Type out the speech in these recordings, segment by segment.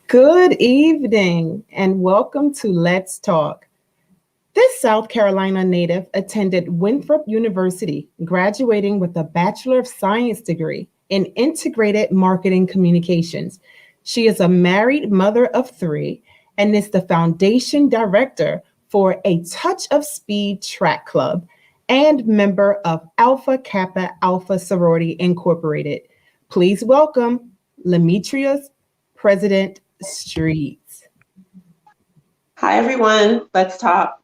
Good evening and welcome to Let's Talk. This South Carolina native attended Winthrop University, graduating with a Bachelor of Science degree in Integrated Marketing Communications. She is a married mother of three and is the foundation director for a Touch of Speed track club and member of Alpha Kappa Alpha Sorority Incorporated. Please welcome Lamitria's President Streets. Hi, everyone. Let's talk.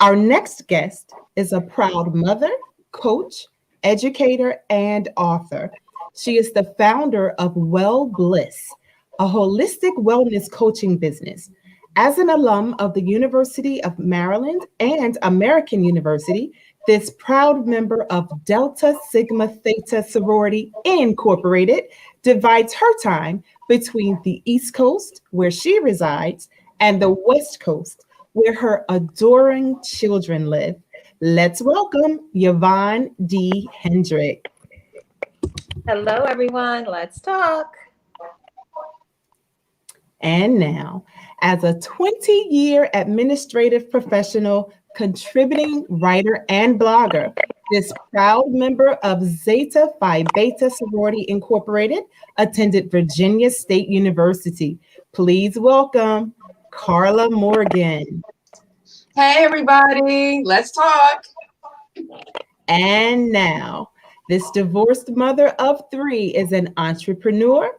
Our next guest is a proud mother, coach, educator, and author. She is the founder of Well Bliss, a holistic wellness coaching business. As an alum of the University of Maryland and American University, this proud member of Delta Sigma Theta Sorority Incorporated divides her time between the East Coast, where she resides, and the West Coast, where her adoring children live. Let's welcome Yvonne D. Hendrick. Hello, everyone. Let's talk. And now, as a 20-year administrative professional, contributing writer, and blogger, this proud member of Zeta Phi Beta Sorority Incorporated attended Virginia State University. Please welcome Carla Morgan. Hey, everybody. Let's talk. And now, this divorced mother of three is an entrepreneur,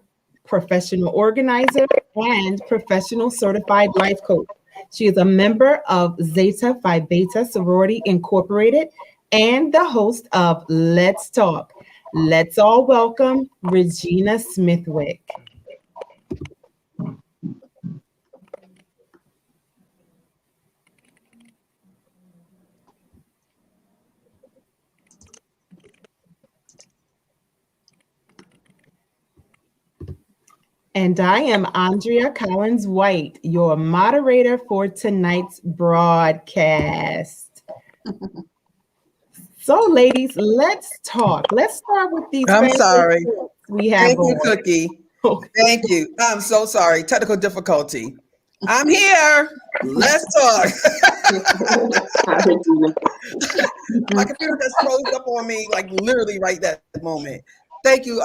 professional organizer, and professional certified life coach. She is a member of Zeta Phi Beta Sorority Incorporated and the host of Let's Talk. Let's all welcome Regina Smithwick. And I am Andrea Collins White, your moderator for tonight's broadcast. So, ladies, let's talk. Let's start with these. I'm sorry. We have. Thank you, Cookie. Thank you. I'm so sorry. Technical difficulty. I'm here. Let's talk. My computer just froze up on me, like literally right that moment. Thank you,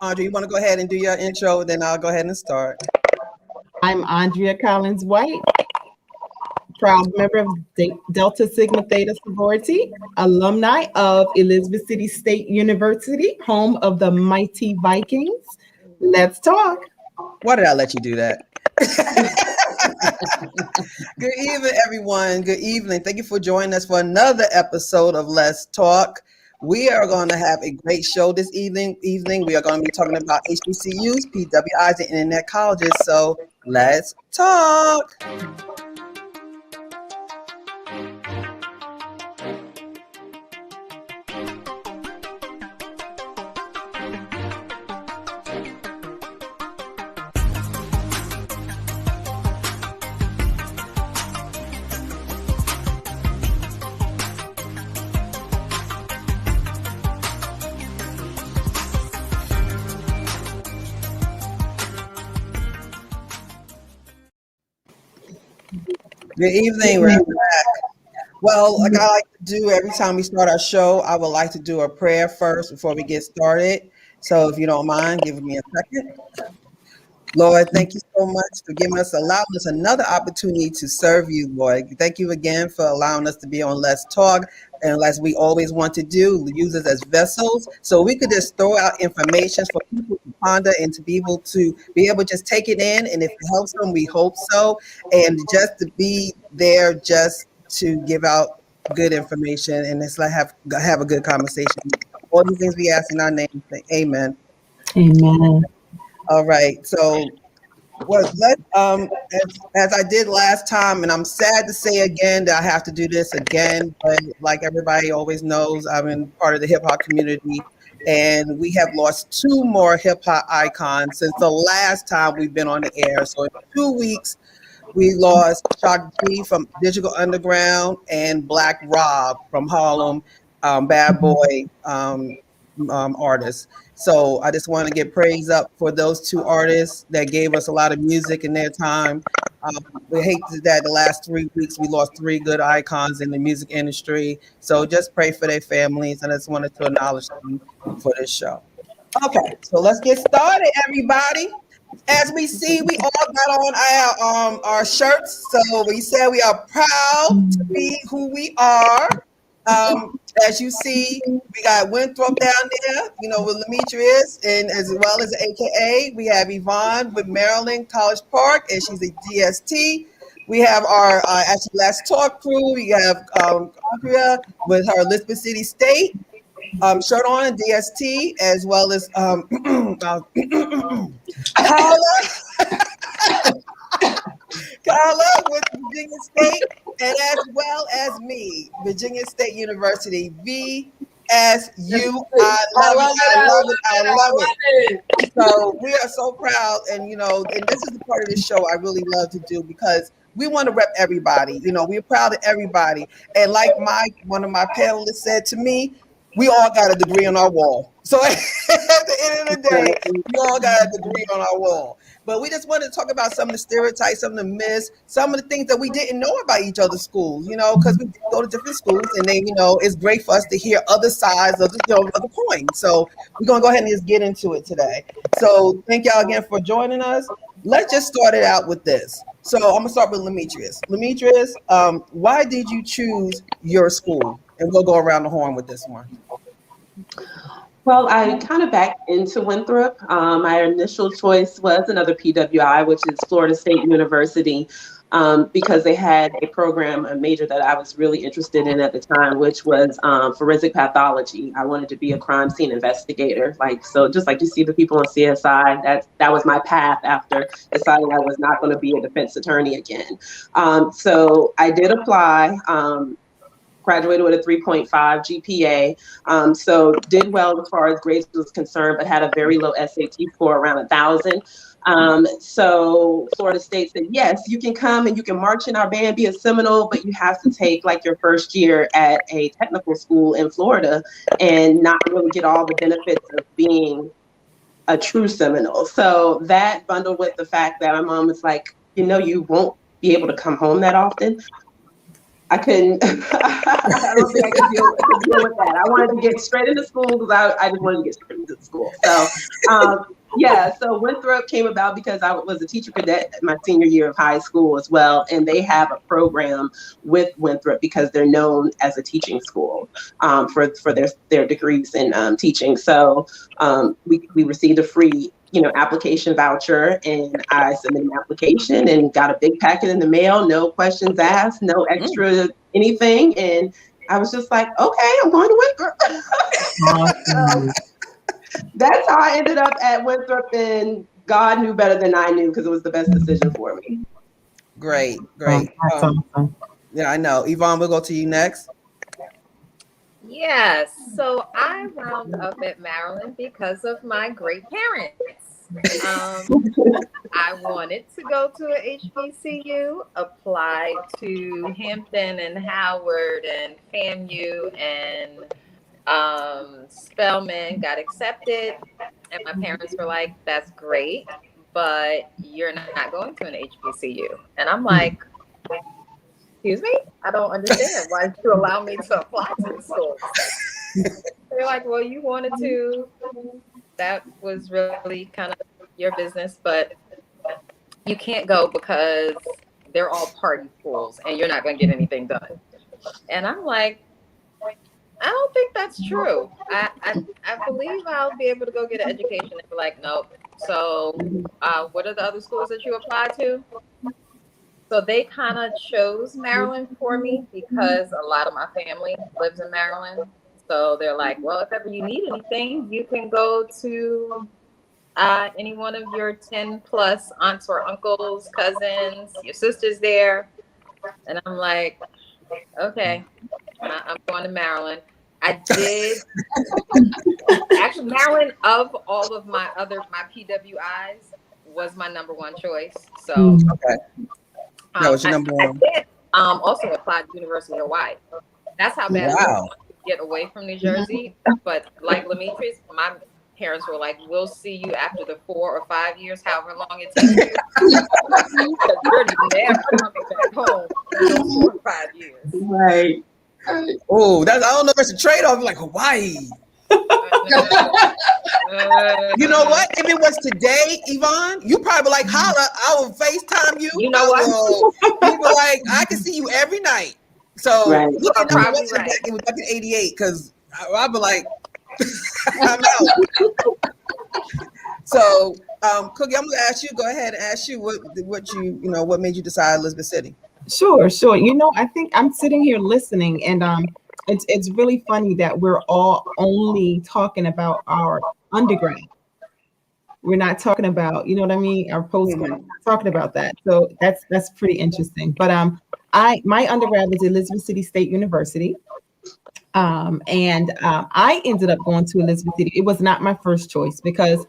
Andrea. You want to go ahead and do your intro, then I'll go ahead and start. I'm Andrea Collins White, proud member of Delta Sigma Theta Sorority, alumni of Elizabeth City State University, home of the mighty Vikings. Let's talk. Why did I let you do that? Good evening, everyone. Good evening. Thank you for joining us for another episode of Let's Talk. We are going to have a great show this evening. We are going to be talking about HBCUs, PWIs, and internet colleges. So let's talk. Good evening. We're back. Well, like I like to do every time we start our show, I would like to do a prayer first before we get started. So if you don't mind, give me a second. Lord, thank you so much for allowing us another opportunity to serve you, Lord. Thank you again for allowing us to be on Let's Talk. And as we always want to do, use us as vessels so we could just throw out information for people to ponder and to be able to just take it in. And if it helps them, we hope so. And just to be there just to give out good information and just have a good conversation. All these things we ask in our name. Amen. Amen. All right. So as I did last time, and I'm sad to say again that I have to do this again, but like everybody always knows, I'm in part of the hip hop community, and we have lost two more hip hop icons since the last time we've been on the air. So in 2 weeks, we lost Shock G from Digital Underground and Black Rob from Harlem, Bad Boy artist. So I just want to give praise up for those two artists that gave us a lot of music in their time. We hate that the last 3 weeks we lost three good icons in the music industry. So just pray for their families, and I just wanted to acknowledge them for this show. Okay, so let's get started, everybody. As we see, we all got on our shirts. So we said we are proud to be who we are. As you see, we got Winthrop down there, where Lemitra is, and as well as AKA, we have Yvonne with Maryland College Park, and she's a DST. We have our actually Let's Talk crew. We have Andrea with her Elizabeth City State shirt on and DST, as well as Carla with Virginia State, and as well as me, Virginia State University, VSU. I love it. So we are so proud, and and this is the part of the show I really love to do because we want to rep everybody. We're proud of everybody, and like one of my panelists said to me, we all got a degree on our wall. So at the end of the day, we all got a degree on our wall. But we just wanted to talk about some of the stereotypes, some of the myths, some of the things that we didn't know about each other's schools, because we go to different schools, and then, it's great for us to hear other sides of the coin. So we're going to go ahead and just get into it today. So thank y'all again for joining us. Let's just start it out with this. So I'm going to start with Lemetrius. Lemetrius, why did you choose your school? And we'll go around the horn with this one. Well, I kind of backed into Winthrop. My initial choice was another PWI, which is Florida State University, because they had a major that I was really interested in at the time, which was forensic pathology. I wanted to be a crime scene investigator. Just like you see the people on CSI, that was my path after deciding I was not going to be a defense attorney again. So I did apply. Graduated with a 3.5 GPA, so did well as far as grades was concerned, but had a very low SAT score, around 1,000. So Florida State said, yes, you can come and you can march in our band, be a Seminole, but you have to take your first year at a technical school in Florida and not really get all the benefits of being a true Seminole. So that bundled with the fact that my mom was like, you won't be able to come home that often. I couldn't, I don't think I could deal with that. I wanted to get straight into school because I just wanted to get straight into school. So, so Winthrop came about because I was a teacher cadet my senior year of high school as well. And they have a program with Winthrop because they're known as a teaching school for their degrees in teaching. So we received a free application voucher, and I submitted an application and got a big packet in the mail, no questions asked, no extra anything. And I was just like, okay, I'm going to Winthrop. So that's how I ended up at Winthrop, and God knew better than I knew because it was the best decision for me. Great. That's awesome. Yeah, I know. Yvonne, we'll go to you next. Yes, so I wound up at Maryland because of my great parents. I wanted to go to a HBCU, applied to Hampton and Howard and FAMU and Spelman, got accepted, and my parents were like, that's great, but you're not going to an HBCU. And I'm like, excuse me? I don't understand. Why did you allow me to apply to the school? They're like, well, you wanted to. That was really kind of your business, but you can't go because they're all party schools and you're not going to get anything done. And I'm like, I don't think that's true. I believe I'll be able to go get an education. And they're like, nope. So what are the other schools that you applied to? So they kind of chose Maryland for me because a lot of my family lives in Maryland. So they're like, well, if ever you need anything, you can go to any one of your 10 plus aunts or uncles, cousins, your sister's there. And I'm like, okay, I'm going to Maryland. I did. Actually, Maryland, of all of my PWIs, was my number one choice. So okay. That was your number one. I did also apply to University of Hawaii. That's how bad I wanted to get away from New Jersey. But like Lemetrius, my parents were like, we'll see you after the 4 or 5 years, however long it takes you. Because you're never coming back home in those 4 or 5 years. Right. Oh, that's, I don't know if it's a trade-off, like Hawaii. You know what? If it was today, Yvonne, you probably like holla. I will FaceTime you. You know what? You were like, I can see you every night. So Right. look at You're that probably right. back in 1988 because I'll be like, I'm out. So, Cookie, I'm gonna ask you. Go ahead and ask you what what made you decide Elizabeth City. Sure. You know, I think I'm sitting here listening, and it's really funny that we're all only talking about our undergrad. We're not talking about, you know what I mean, our postgrad. We're not talking about that. So that's pretty interesting. But my undergrad was Elizabeth City State University. And I ended up going to Elizabeth City. It was not my first choice because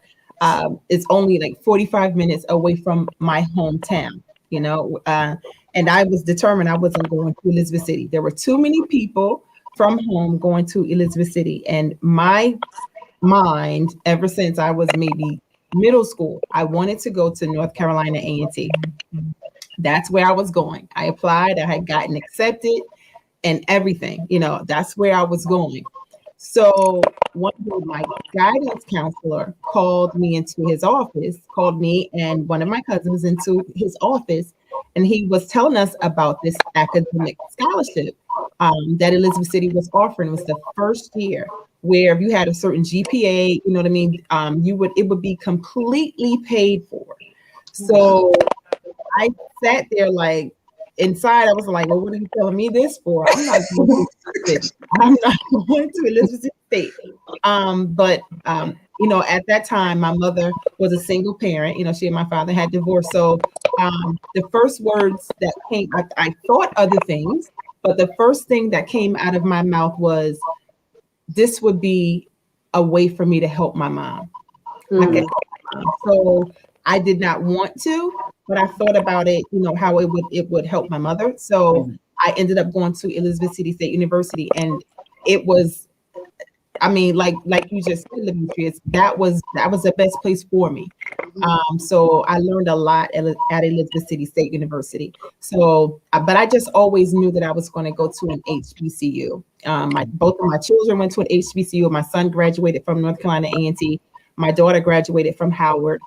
it's only like 45 minutes away from my hometown, you know. And I was determined I wasn't going to Elizabeth City. There were too many people from home going to Elizabeth City. And my mind, ever since I was maybe middle school, I wanted to go to North Carolina A&T. That's where I was going. I applied. I had gotten accepted and everything. You know, that's where I was going. So one day, my guidance counselor called me into his office, called me and one of my cousins into his office, and he was telling us about this academic scholarship that Elizabeth City was offering. It was the first year where if you had a certain GPA, you know what I mean, it would be completely paid for. So I sat there like, inside, I was like, well, what are you telling me this for? I'm not going to Elizabeth State. But you know, at that time, my mother was a single parent. You know, she and my father had divorced. So the first words that came, I thought other things, but the first thing that came out of my mouth was, this would be a way for me to help my mom. I could help my mom. So I did not want to, but I thought about it, you know, how it would help my mother. So I ended up going to Elizabeth City State University, and it was, I mean, like you just said, Demetrius, that was the best place for me. So I learned a lot at Elizabeth City State University. So, but I just always knew that I was going to go to an HBCU. Both of my children went to an HBCU. My son graduated from North Carolina A&T. My daughter graduated from Howard.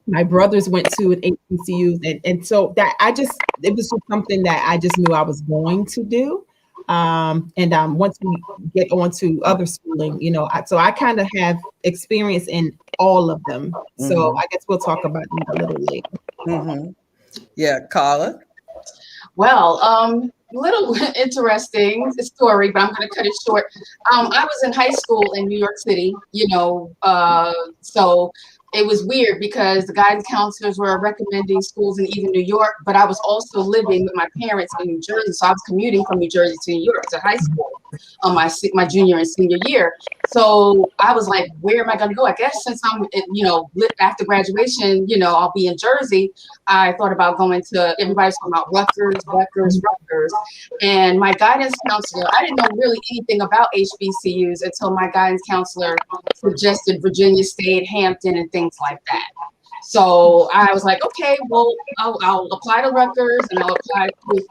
My brothers went to an HBCU, and so that it was just something that I just knew I was going to do. And once we get on to other schooling, you know, so I kind of have experience in all of them. So I guess we'll talk about them a little later. Yeah, Carla. Well, little interesting story, but I'm going to cut it short. I was in high school in New York City, you know, so it was weird because the guidance counselors were recommending schools in even New York, but I was also living with my parents in New Jersey. So I was commuting from New Jersey to New York to high school on my junior and senior year. So I was like, where am I going to go? I guess since I'm, you know, after graduation, you know, I'll be in Jersey. I thought about going to, everybody's talking about Rutgers. And my guidance counselor, I didn't know really anything about HBCUs until my guidance counselor suggested Virginia State, Hampton, and things like that. So I was like, okay, well, I'll apply to Rutgers and I'll apply to,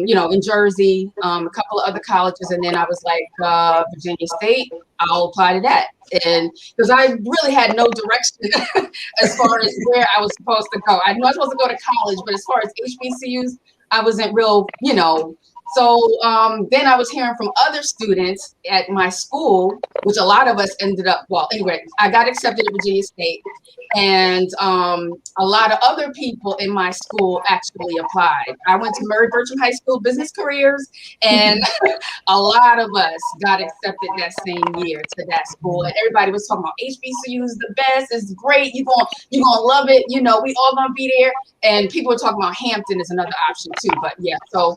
you know, in Jersey, a couple of other colleges. And then I was like, Virginia State, I'll apply to that. And because I really had no direction as far as where I was supposed to go. I knew I was supposed to go to college, but as far as HBCUs, I wasn't real, you know. So then I was hearing from other students at my school, which a lot of us ended up, well, anyway, I got accepted at Virginia State, and a lot of other people in my school actually applied. I went to Murray Bertram High School Business Careers, and a lot of us got accepted that same year to that school. And everybody was talking about HBCU is the best, it's great, you're gonna love it, you know, we all gonna be there. And people were talking about Hampton is another option too, but yeah, so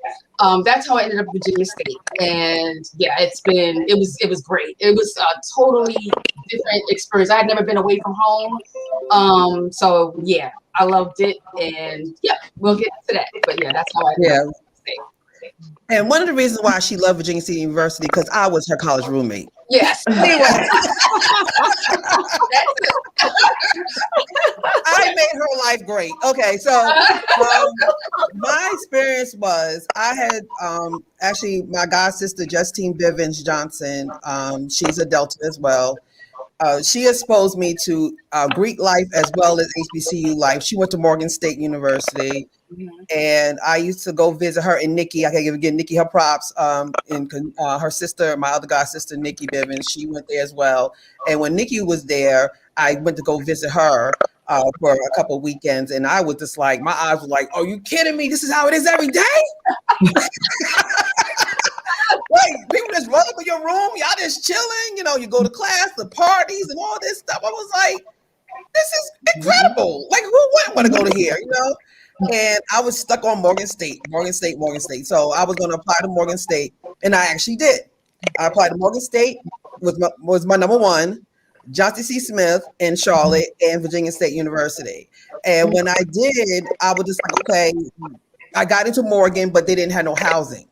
that's how I ended up at Virginia State. And yeah, it was great. It was a totally different experience. I had never been away from home. So yeah, I loved it. And yeah, we'll get to that. But yeah, that's how I ended up at Virginia State. And one of the reasons why she loved Virginia State University because I was her college roommate. Yes. Anyway, I made her life great. Okay, so my experience was I had actually my god sister Justine Bivens Johnson. She's a Delta as well. She exposed me to Greek life as well as HBCU life. She went to Morgan State University, and I used to go visit her and Nikki. I can give Nikki her props. And her sister, my other god sister, Nikki Bivens, she went there as well. And when Nikki was there, I went to go visit her for a couple of weekends, and I was just like, my eyes were like, "Are you kidding me? This is how it is every day." Like, people just run up in your room, y'all just chilling, you go to class, the parties and all this stuff. I was like, this is incredible. Like, who wouldn't want to go to here, And I was stuck on Morgan State. So I was going to apply to Morgan State, and I actually did. I applied to Morgan State, was my number one, Johnson C. Smith in Charlotte, and Virginia State University. And when I did, I was just like, okay, I got into Morgan, but they didn't have no housing.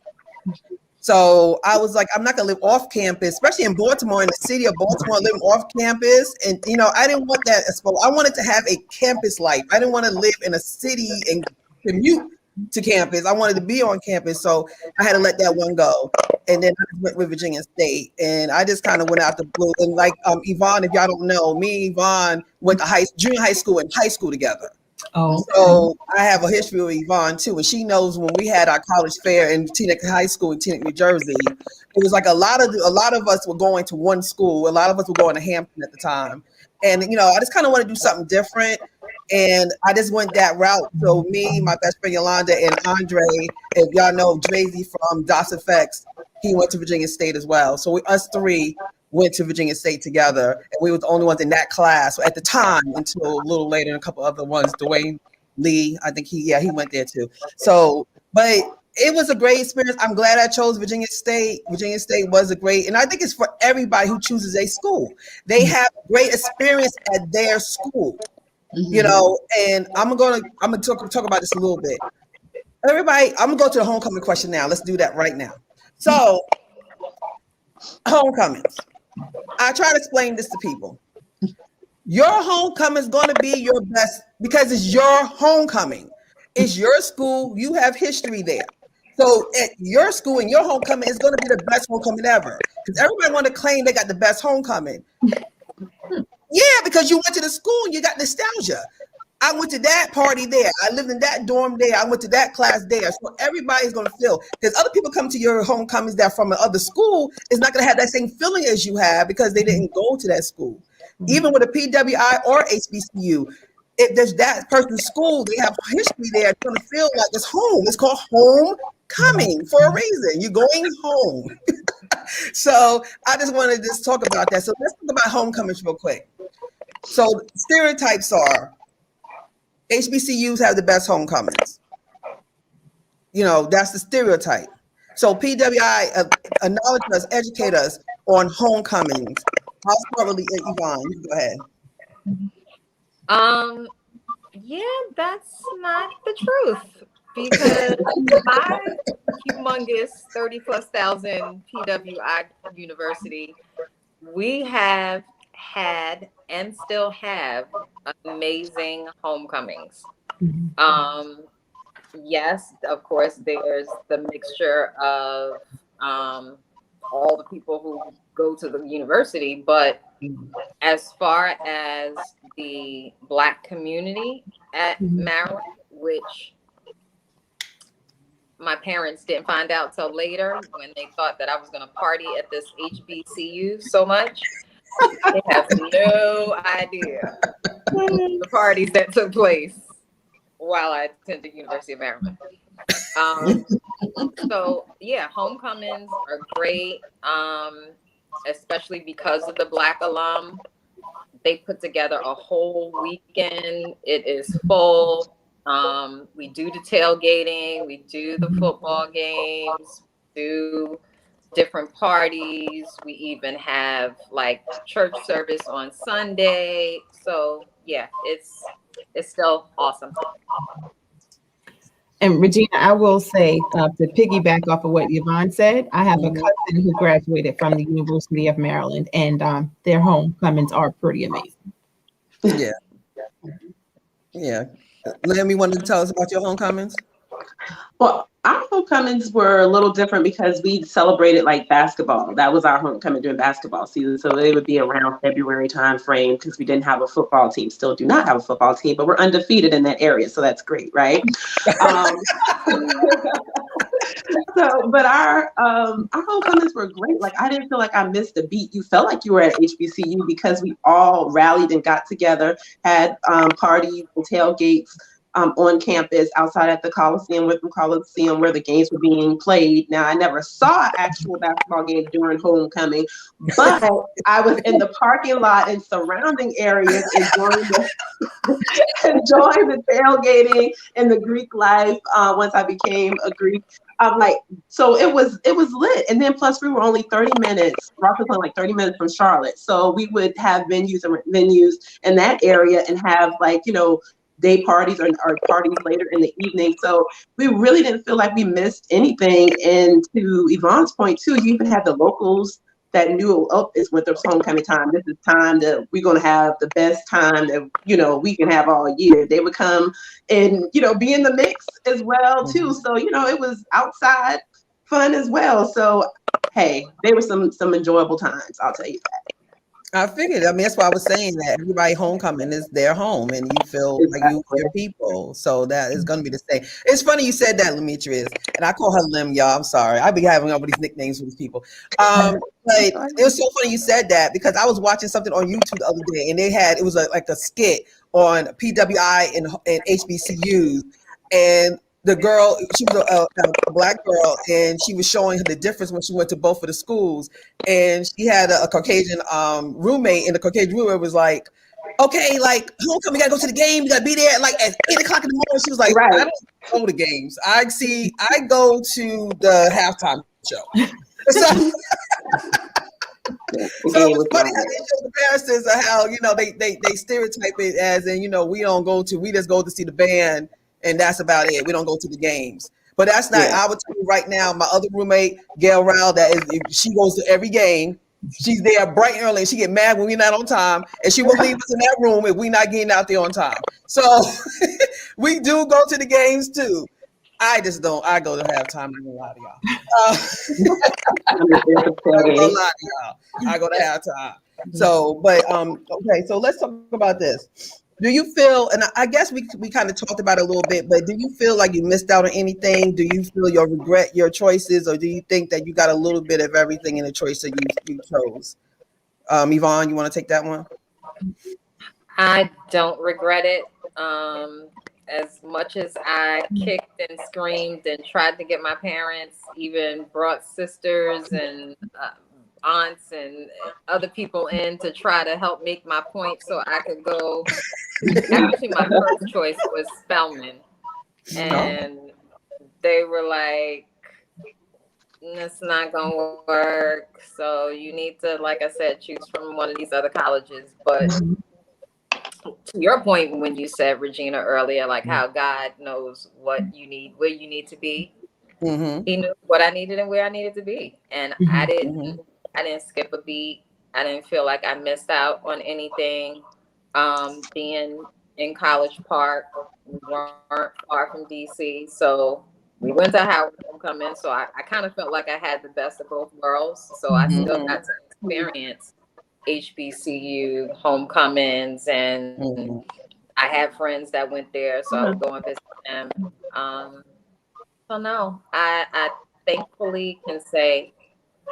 So I was like, I'm not gonna live off campus, especially in Baltimore, in the city of Baltimore, living off campus. And I didn't want that. I wanted to have a campus life. I didn't want to live in a city and commute to campus. I wanted to be on campus. So I had to let that one go. And then I went with Virginia State. And I just kind of went out the blue. And like Yvonne, if y'all don't know, me and Yvonne went to junior high school and high school together. Oh, so I have a history with Yvonne too, and she knows when we had our college fair in Teaneck High School in Teaneck, New Jersey. It was like a lot of us were going to one school. A lot of us were going to Hampton at the time, and I just kind of want to do something different, and I just went that route. So me, my best friend Yolanda, and Andre, if y'all know Drazy from DOS Effects, he went to Virginia State as well. So us three went to Virginia State together, and we were the only ones in that class at the time until a little later, and a couple other ones, Dwayne Lee, I think he went there too. So, but it was a great experience. I'm glad I chose Virginia State. Virginia State was a great, and I think it's for everybody who chooses a school. They have great experience at their school, and I'm gonna talk about this a little bit. Everybody, I'm gonna go to the homecoming question now. Let's do that right now. So, homecomings. I try to explain this to people. Your homecoming is going to be your best because it's your homecoming. It's your school. You have history there. So at your school and your homecoming is going to be the best homecoming ever because everybody want to claim they got the best homecoming. Yeah, because you went to the school and you got nostalgia. I went to that party there. I lived in that dorm there. I went to that class there. So everybody's going to feel, because other people come to your homecomings that from another school is not going to have that same feeling as you have because they didn't go to that school. Even with a PWI or HBCU, if there's that person's school, they have history there. It's going to feel like it's home. It's called homecoming for a reason. You're going home. So I just wanted to just talk about that. So let's talk about homecomings real quick. So stereotypes are, HBCUs have the best homecomings. That's the stereotype. So PWI, acknowledge us, educate us on homecomings. I'll start with Yvonne. You go ahead. Yeah, that's not the truth because my humongous 30,000+ PWI university, we have had and still have amazing homecomings. Yes, of course, there's the mixture of all the people who go to the university, but as far as the Black community at Maryland, which my parents didn't find out till later when they thought that I was going to party at this HBCU so much. They have no idea the parties that took place while I attended University of Maryland. So yeah, homecomings are great, especially because of the Black alum. They put together a whole weekend. It is full. We do the tailgating, we do the football games, do different parties. We even have like church service on Sunday. So yeah, it's still awesome. And Regina, I will say to piggyback off of what Yvonne said, I have a cousin who graduated from the University of Maryland, and their homecomings are pretty amazing. Yeah. Yeah. Lim, you wanted to tell us about your homecomings? Well, our homecomings were a little different because we celebrated like basketball. That was our homecoming during basketball season. So it would be around February time frame because we didn't have a football team. Still do not have a football team, but we're undefeated in that area. So that's great, right? But our homecomings were great. Like I didn't feel like I missed a beat. You felt like you were at HBCU because we all rallied and got together, had parties and tailgates on campus outside at the Coliseum, Witham Coliseum, where the games were being played. Now, I never saw an actual basketball game during homecoming, but I was in the parking lot and surrounding areas enjoying the tailgating and the Greek life once I became a Greek. So it was lit. And then plus we were only 30 minutes, roughly like 30 minutes from Charlotte. So we would have venues in that area and have day parties or parties later in the evening. So we really didn't feel like we missed anything. And to Yvonne's point too, you even had the locals that knew, oh, it's Winthrop's homecoming time. This is time that we're going to have the best time that, we can have all year. They would come and, be in the mix as well too. So, it was outside fun as well. So, hey, they were some enjoyable times. I'll tell you that. I figured. I mean, that's why I was saying that everybody homecoming is their home, and you feel like you with your people. So that is going to be the same. It's funny you said that, Demetrius, and I call her Lim, y'all. I'm sorry. I be having all these nicknames for these people. But it was so funny you said that because I was watching something on YouTube the other day, and it was like a skit on PWI and HBCUs, and the girl, she was a black girl, and she was showing her the difference when she went to both of the schools. And she had a Caucasian roommate, and the Caucasian roommate was like, okay, like, homecoming, we gotta go to the game, you gotta be there like at 8 o'clock in the morning. She was like, right. I don't go to games. I go to the halftime show. So it was funny how they show the comparisons of how, they stereotype it as in, we just go to see the band. And that's about it. We don't go to the games. But that's not, I would tell you right now, my other roommate, Gail Rowell, she goes to every game. She's there bright and early, and she get mad when we're not on time. And she will leave us in that room if we're not getting out there on time. So we do go to the games too. I just don't. I go to halftime. I'm gonna lie to y'all. I go to halftime. So, but okay. So let's talk about this. Do you feel, and I guess we kind of talked about it a little bit, but do you feel like you missed out on anything? Do you feel you regret your choices, or do you think that you got a little bit of everything in the choice that you chose? Yvonne, you want to take that one? I don't regret it. As much as I kicked and screamed and tried to get my parents, even brought sisters and aunts and other people in to try to help make my point so I could go. Actually, my first choice was Spelman. And they were like, it's not going to work. So you need to, like I said, choose from one of these other colleges. But to your point, when you said, Regina, earlier, like how God knows what you need, where you need to be. He knew what I needed and where I needed to be. And I didn't skip a beat. I didn't feel like I missed out on anything. Being in College Park, we weren't far from DC. So we went to Howard homecoming. So I kind of felt like I had the best of both worlds. So I still got to experience HBCU homecomings, and I had friends that went there. So I would go and visit them. So no, I thankfully can say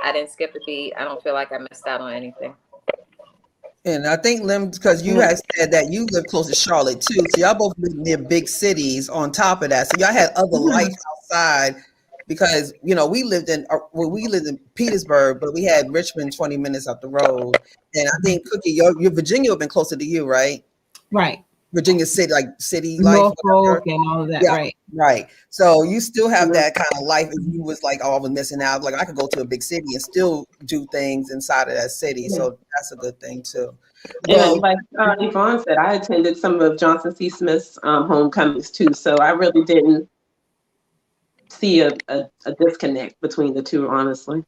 I didn't skip a beat. I don't feel like I missed out on anything. And I think, Lim, because you had said that you live close to Charlotte too, so y'all both live near big cities on top of that. So y'all had other life outside, because we lived in Petersburg, but we had Richmond 20 minutes up the road. And I think, Cookie, your Virginia have been closer to you, right? Right. Virginia City, like city life, Norfolk and all of that, right. So you still have that kind of life. If you was like, oh, I was missing out. Like I could go to a big city and still do things inside of that city. So that's a good thing too. And like Yvonne said, I attended some of Johnson C. Smith's homecomings too. So I really didn't see a disconnect between the two, honestly.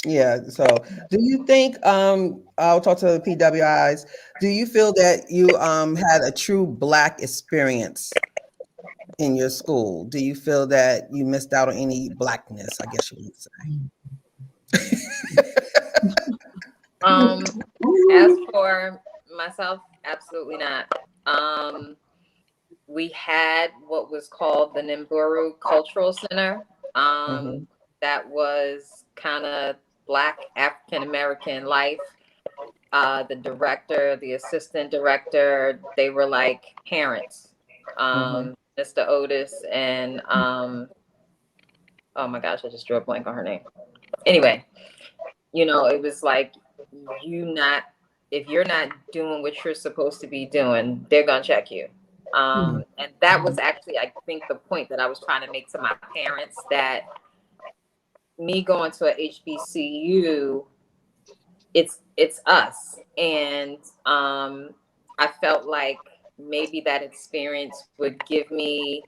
Yeah. So do you think, I'll talk to the PWIs. Do you feel that you had a true Black experience in your school? Do you feel that you missed out on any Blackness, I guess you would say? As for myself, absolutely not. We had what was called the Nimburu Cultural Center. That was kind of Black African American life. The director, the assistant director, they were like parents. Mr. Otis and oh my gosh, I just drew a blank on her name. Anyway, you know, it was like if you're not doing what you're supposed to be doing, they're gonna check you. And that was actually, I think, the point that I was trying to make to my parents, that me going to a HBCU, it's us. And I felt like maybe that experience would give me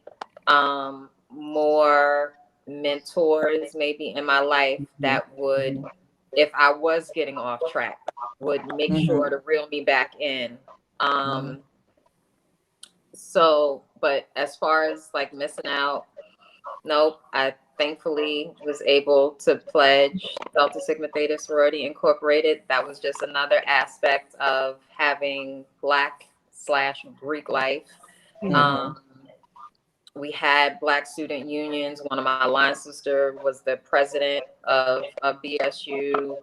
more mentors maybe in my life that would, if I was getting off track, would make sure to reel me back in. So, but as far as like missing out, nope. I thankfully was able to pledge Delta Sigma Theta Sorority Incorporated. That was just another aspect of having Black/Greek life. We had Black student unions. One of my line sister was the president of BSU.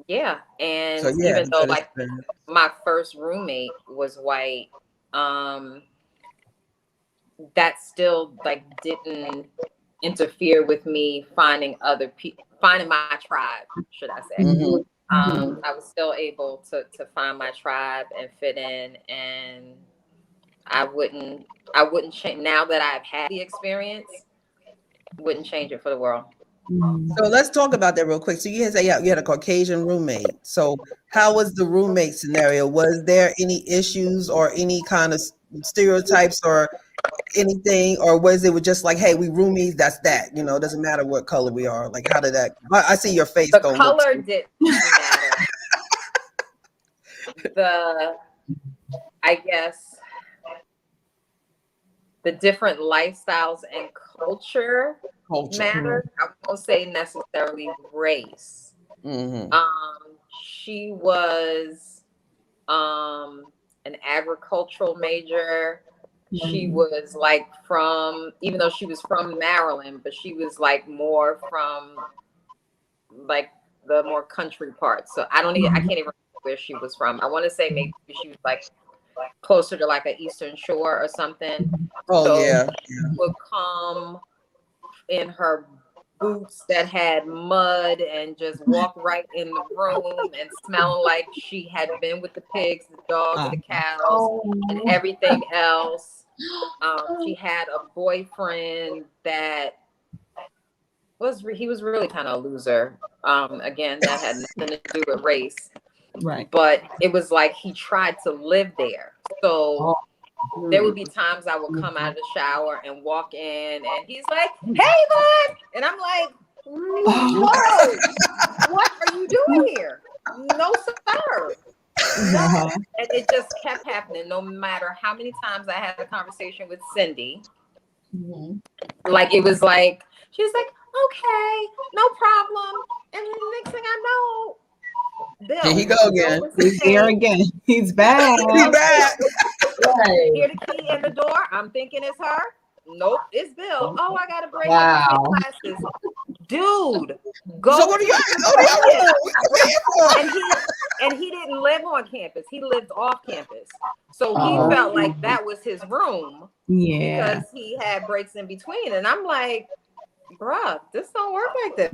Yeah, and so, yeah, even though like my first roommate was white, that still like didn't interfere with me finding other people, finding my tribe, should I say. I was still able to find my tribe and fit in, and I wouldn't change, now that I've had the experience, wouldn't change it for the world. So let's talk about that real quick. So you had a Caucasian roommate. So how was the roommate scenario? Was there any issues or any kind of stereotypes or anything, or was it just like, hey, we roomies, that's that, you know, it doesn't matter what color we are? Like, how did that, I see your face. The color didn't matter. I guess the different lifestyles and culture matter. I won't say necessarily race. She was an agricultural major. She was like even though she was from Maryland, but she was like more from like the more country parts. So I can't even remember where she was from. I want to say maybe she was like closer to like an Eastern Shore or something. She would come in her boots that had mud and just walk right in the room and smelling like she had been with the pigs, the dogs, the cows, and everything else. She had a boyfriend that was really kind of a loser. Again, that had nothing to do with race. Right. But it was like he tried to live there. So there would be times I would come out of the shower and walk in and he's like, hey, bud. And I'm like, whoa, what are you doing here? No, sir. No. And it just kept happening. No matter how many times I had a conversation with Cindy, like it was like, she's like, okay, no problem. And then the next thing I know, Bill, here he go again. He's here again. He's back. He's back. Hear the key in the door. I'm thinking it's her. Nope, it's Bill. Oh, I got to break classes. Dude, go. So what are you? And he didn't live on campus. He lived off campus. So he felt like that was his room. Yeah. Because he had breaks in between. And I'm like, bruh, this don't work like this.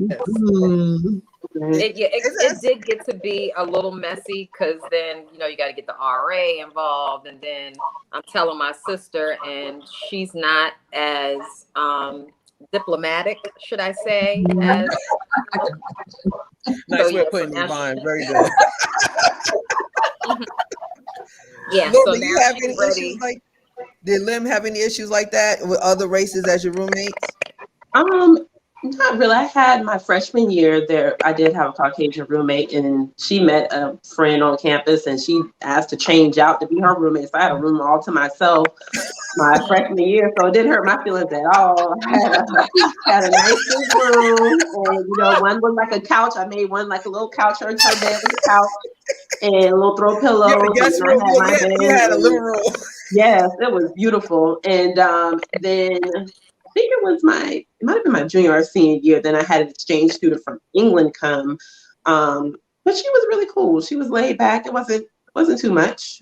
It did get to be a little messy because then, you know, you got to get the RA involved. And then I'm telling my sister, and she's not as diplomatic, should I say, as nice way of putting it on. Very good. Yeah. Well, so do you have any issues like Did Lim have any issues like that with other races as your roommates? Not really. I had my freshman year there. I did have a Caucasian roommate, and she met a friend on campus, and she asked to change out to be her roommate. So I had a room all to myself my freshman year, so it didn't hurt my feelings at all. I had a nice big room, and one was like a couch. I made one like a little couch. Her bed was a couch, and a little throw pillows. Yeah, And I had my bed. You had a living room. Yes, it was beautiful. And then I think it might have been my junior or senior year. Then I had an exchange student from England come, but she was really cool. She was laid back. It wasn't too much.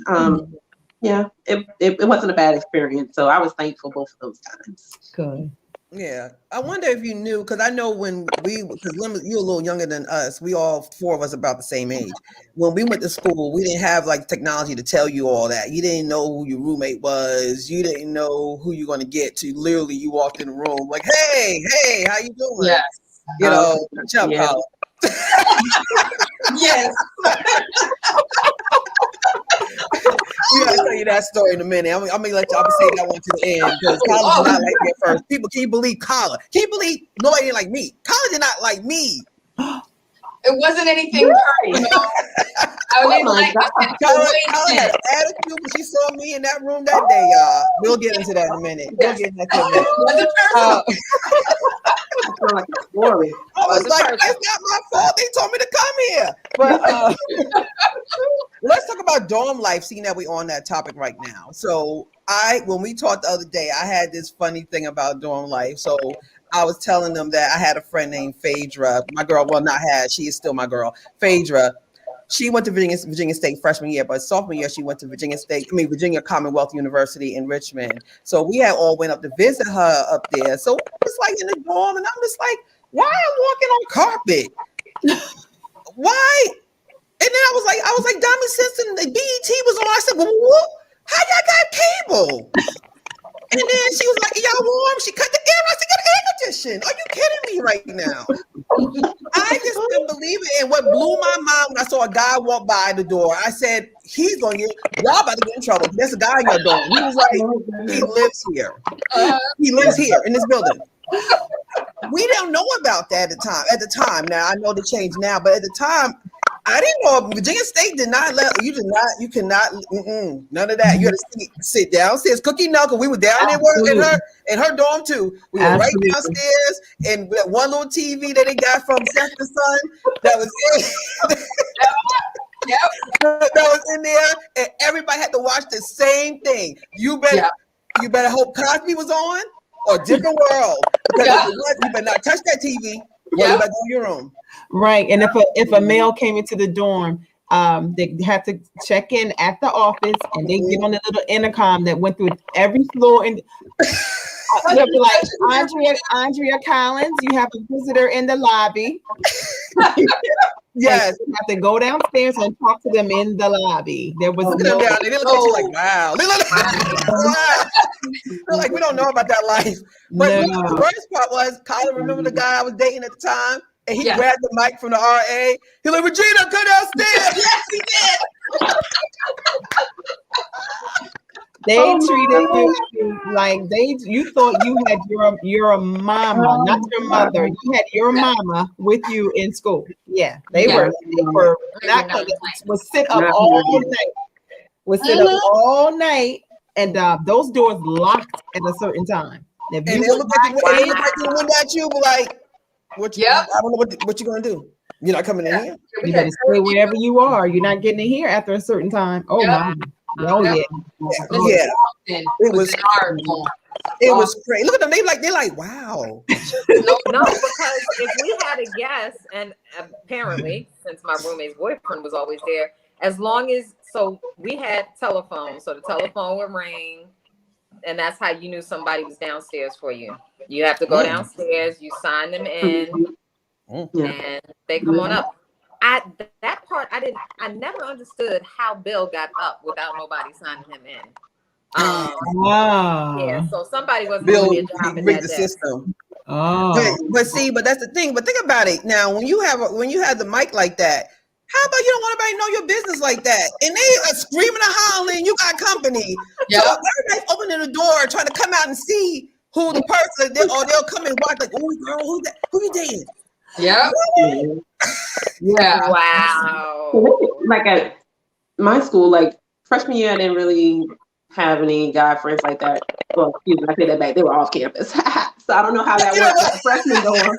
Yeah, it wasn't a bad experience. So I was thankful both of those times. Good. Yeah, I wonder if you knew, because I know because you're a little younger than us. We all four of us about the same age. When we went to school, we didn't have like technology to tell you all that. You didn't know who your roommate was. You didn't know who you're going to get to. Literally, you walked in the room like, "Hey, how you doing?" Yes. Jump Yeah. out. Yes. We gotta tell you that story in a minute. I'm gonna let y'all say that one to the end because Kyla did not like me at first. People, can you believe Kyla? Can you believe nobody didn't like me? Kyla did not like me. It wasn't anything personal. I mean, like Kyla had an attitude when she saw me in that room that day, y'all. We'll get into that in a minute. We'll get into that in a minute. It wasn't personal. Like a story. I was like, it's not my fault. They told me to come here. But let's talk about dorm life, seeing that we're on that topic right now. So when we talked the other day, I had this funny thing about dorm life. So I was telling them that I had a friend named Phaedra, my girl, well, not had, she is still my girl, Phaedra. She went to Virginia State freshman year, but sophomore year, she went to Virginia Commonwealth University in Richmond. So we had all went up to visit her up there. So it's like in the dorm, and I'm just like, why am I walking on carpet? Why? And then I was like, Diamond Simpson, the BET was on. I said, well, what? How y'all got cable? And then she was like, y'all warm? She cut the air. I said, get an air condition. Are you kidding me right now? I just couldn't believe it. And what blew my mind when I saw a guy walk by the door, I said, he's going to y'all about to get in trouble. There's a guy in your dorm. He was like, he lives here. He lives here in this building. We don't know about that at the time. Now, I know the change now, but at the time, I didn't know Virginia State did not let you cannot none of that. You had to sit downstairs. Cookie Knuckle, we were down there in her dorm too. We were right downstairs, and that one little TV that they got from Seth the Sun that was that was in there, and everybody had to watch the same thing. You better hope Cosby was on or Different World, because you better not touch that TV. You better do your own. Right, and if a male came into the dorm, they had to check in at the office, and they get on the little intercom that went through every floor, and they'll be like, Andrea Collins, you have a visitor in the lobby. Yes, you have to go downstairs and talk to them in the lobby. There was they look at you like, wow. They look wow. They're like, we don't know about that life. But the worst part was, Kyla, remember the guy I was dating at the time? And he grabbed the mic from the RA. He like, Regina, go downstairs. Yes, he did. They treated you like you thought you had your mama, not your mother. You had your mama with you in school. Yeah, they were not was sit up all night. Was sit up all night, and those doors locked at a certain time. If and they look like the window at you, but like, I don't know what you're gonna do. You're not coming in here. You better stay wherever you are. You're not getting in here after a certain time. Oh my. Oh yeah. It was hard. It was crazy. Look at them. They're like, wow. No, because if we had a guest, and apparently, since my roommate's boyfriend was always there, so we had telephones, so the telephone would ring, and that's how you knew somebody was downstairs for you. You have to go downstairs, you sign them in, and they come on up. That part I never understood how Bill got up without nobody signing him in. Yeah, so somebody wasn't doing their job in that system. But that's the thing. But think about it now. When you have the mic like that, How about you don't want everybody to know your business like that? And they are screaming and hollering, you got company. Yep. So everybody's opening the door, trying to come out and see who the person, or they'll come and watch like, oh girl, who you dating? Yep. Yeah. Wow. Like at my school, like freshman year, I didn't really have any guy friends like that. Well, excuse me, I take that back. They were off campus. So I don't know how that worked with the freshman dorm.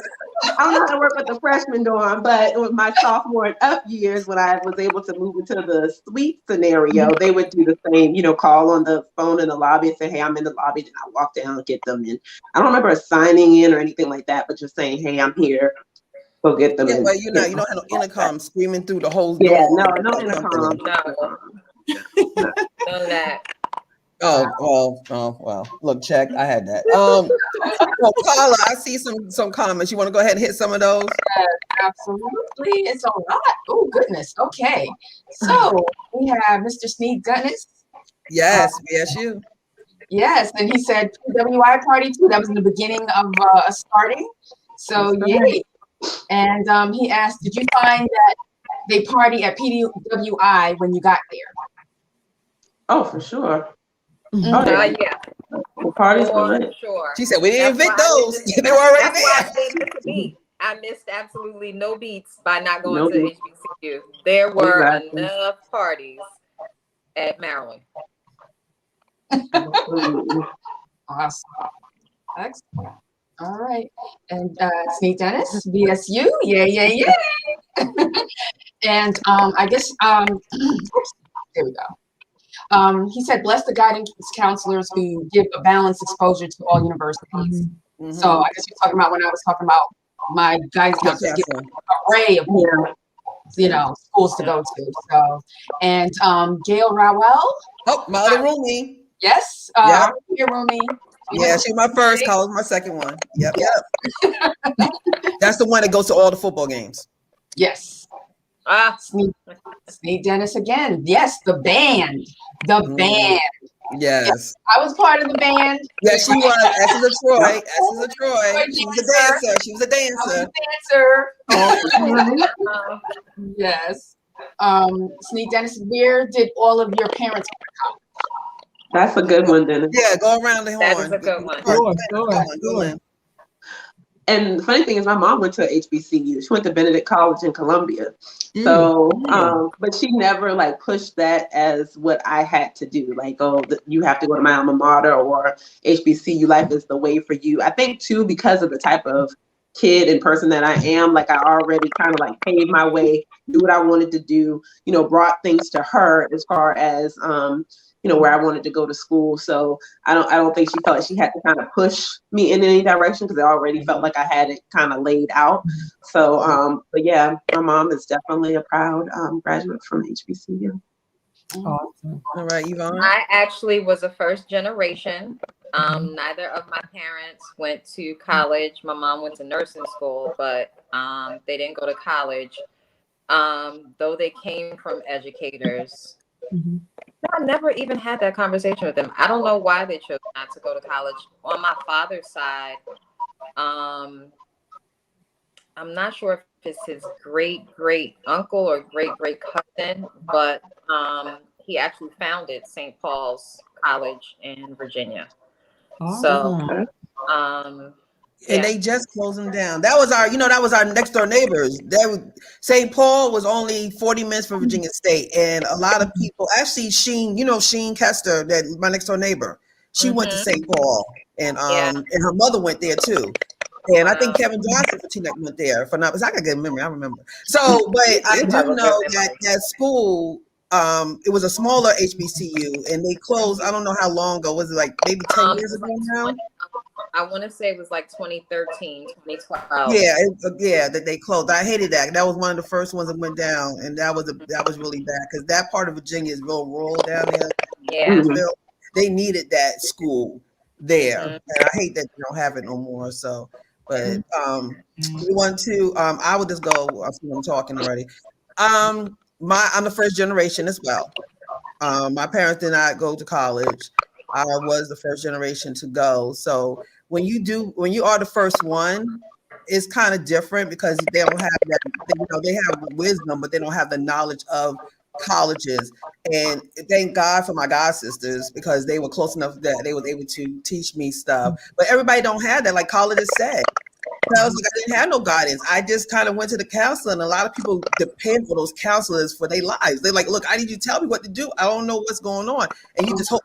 I don't know how that worked with the freshman dorm, but with my sophomore and up years, when I was able to move into the suite scenario, they would do the same, call on the phone in the lobby and say, hey, I'm in the lobby. Then I walk down and get them. And I don't remember signing in or anything like that, but just saying, hey, I'm here. Go get them. Yeah, but you don't have no intercom screaming through the whole Yeah, door. no intercom. No. None of that. Oh, well. Look, check. I had that. Well, Carla, I see some comments. You want to go ahead and hit some of those? Absolutely. It's a lot. Oh, goodness. Okay. So we have Mr. Sneed Dennis. Yes, BSU. Yes. And he said PWI party too. That was in the beginning of starting. So, yay. And he asked, did you find that they party at PWI when you got there? Oh, for sure. Mhm. Oh, yeah. Yeah. The party's For fun. sure. She said we didn't That's invent why I those. didn't- They were already That's why there. I didn't miss a beat. I missed absolutely no beats by not going No to beats. HBCU. There were Exactly. enough parties at Maryland. Absolutely. Awesome. Excellent. All right. And Sneed Dennis, BSU. Yay. And I guess, oops, there we go. He said, bless the guidance counselors who give a balanced exposure to all universities. Mhm. So I guess you're talking about when I was talking about my guidance Yeah, counselors give counselor. an array of schools to go to. So, and Gail Rowell, Oh, my other roomie. yes, Yeah. your roomie. Yeah, she was my first. Carla was my second one. Yep. That's the one that goes to all the football games. Yes. Ah, Sneed Dennis again. Yes, the band. The band. Yes. I was part of the band. Yeah, she was. S is a Troy. S is a Troy. She was a dancer. She was a I dancer. was a dancer. Yes. Sneed Dennis, where did all of your parents go to college? That's a good one, Dennis. Yeah, go around the horn. that is a good one. Sure. And the funny thing is, my mom went to HBCU. She went to Benedict College in Columbia. So, but she never like pushed that as what I had to do. Like, you have to go to my alma mater, or HBCU life is the way for you. I think too, because of the type of kid and person that I am, like I already kind of like paved my way, knew what I wanted to do, brought things to her as far as, where I wanted to go to school. So I don't think she felt like she had to kind of push me in any direction, because I already felt like I had it kind of laid out. So, but yeah, my mom is definitely a proud graduate from HBCU. Awesome. All right, Yvonne. I actually was a first generation. Neither of my parents went to college. My mom went to nursing school, but they didn't go to college. Though they came from educators. I never even had that conversation with them. I don't know why they chose not to go to college. On my father's side, I'm not sure if it's his great uncle or great cousin, but he actually founded St. Paul's College in Virginia. So, and they just closed them down. That was our next door neighbors. St. Paul was only 40 minutes from Virginia State, and a lot of people actually Sheen Kester, that my next door neighbor, she went to St. Paul, and her mother went there too. And I think Kevin Johnson for Teaneck went there. I got a good memory. I remember. So, but I do know that school. It was a smaller HBCU, and they closed. I don't know how long ago. Was it like maybe 10 years ago now? I want to say it was like 2013, 2012. Yeah, that they closed. I hated that. That was one of the first ones that went down, and that was really bad, because that part of Virginia is real rural down there. Yeah, they needed that school there, and I hate that they don't have it no more. So, but we want to. I would just go. I'm talking already. I'm the first generation as well. My parents did not go to college. I was the first generation to go. So when you are the first one, is kind of different because they don't have that. They have wisdom, but they don't have the knowledge of colleges. And thank God for my god sisters because they were close enough that they was able to teach me stuff. But everybody don't have that, like colleges said. So I was like, I didn't have no guidance. I just kind of went to the counselor, and a lot of people depend on those counselors for their lives. They're like, look, I need you to tell me what to do. I don't know what's going on. And you just hope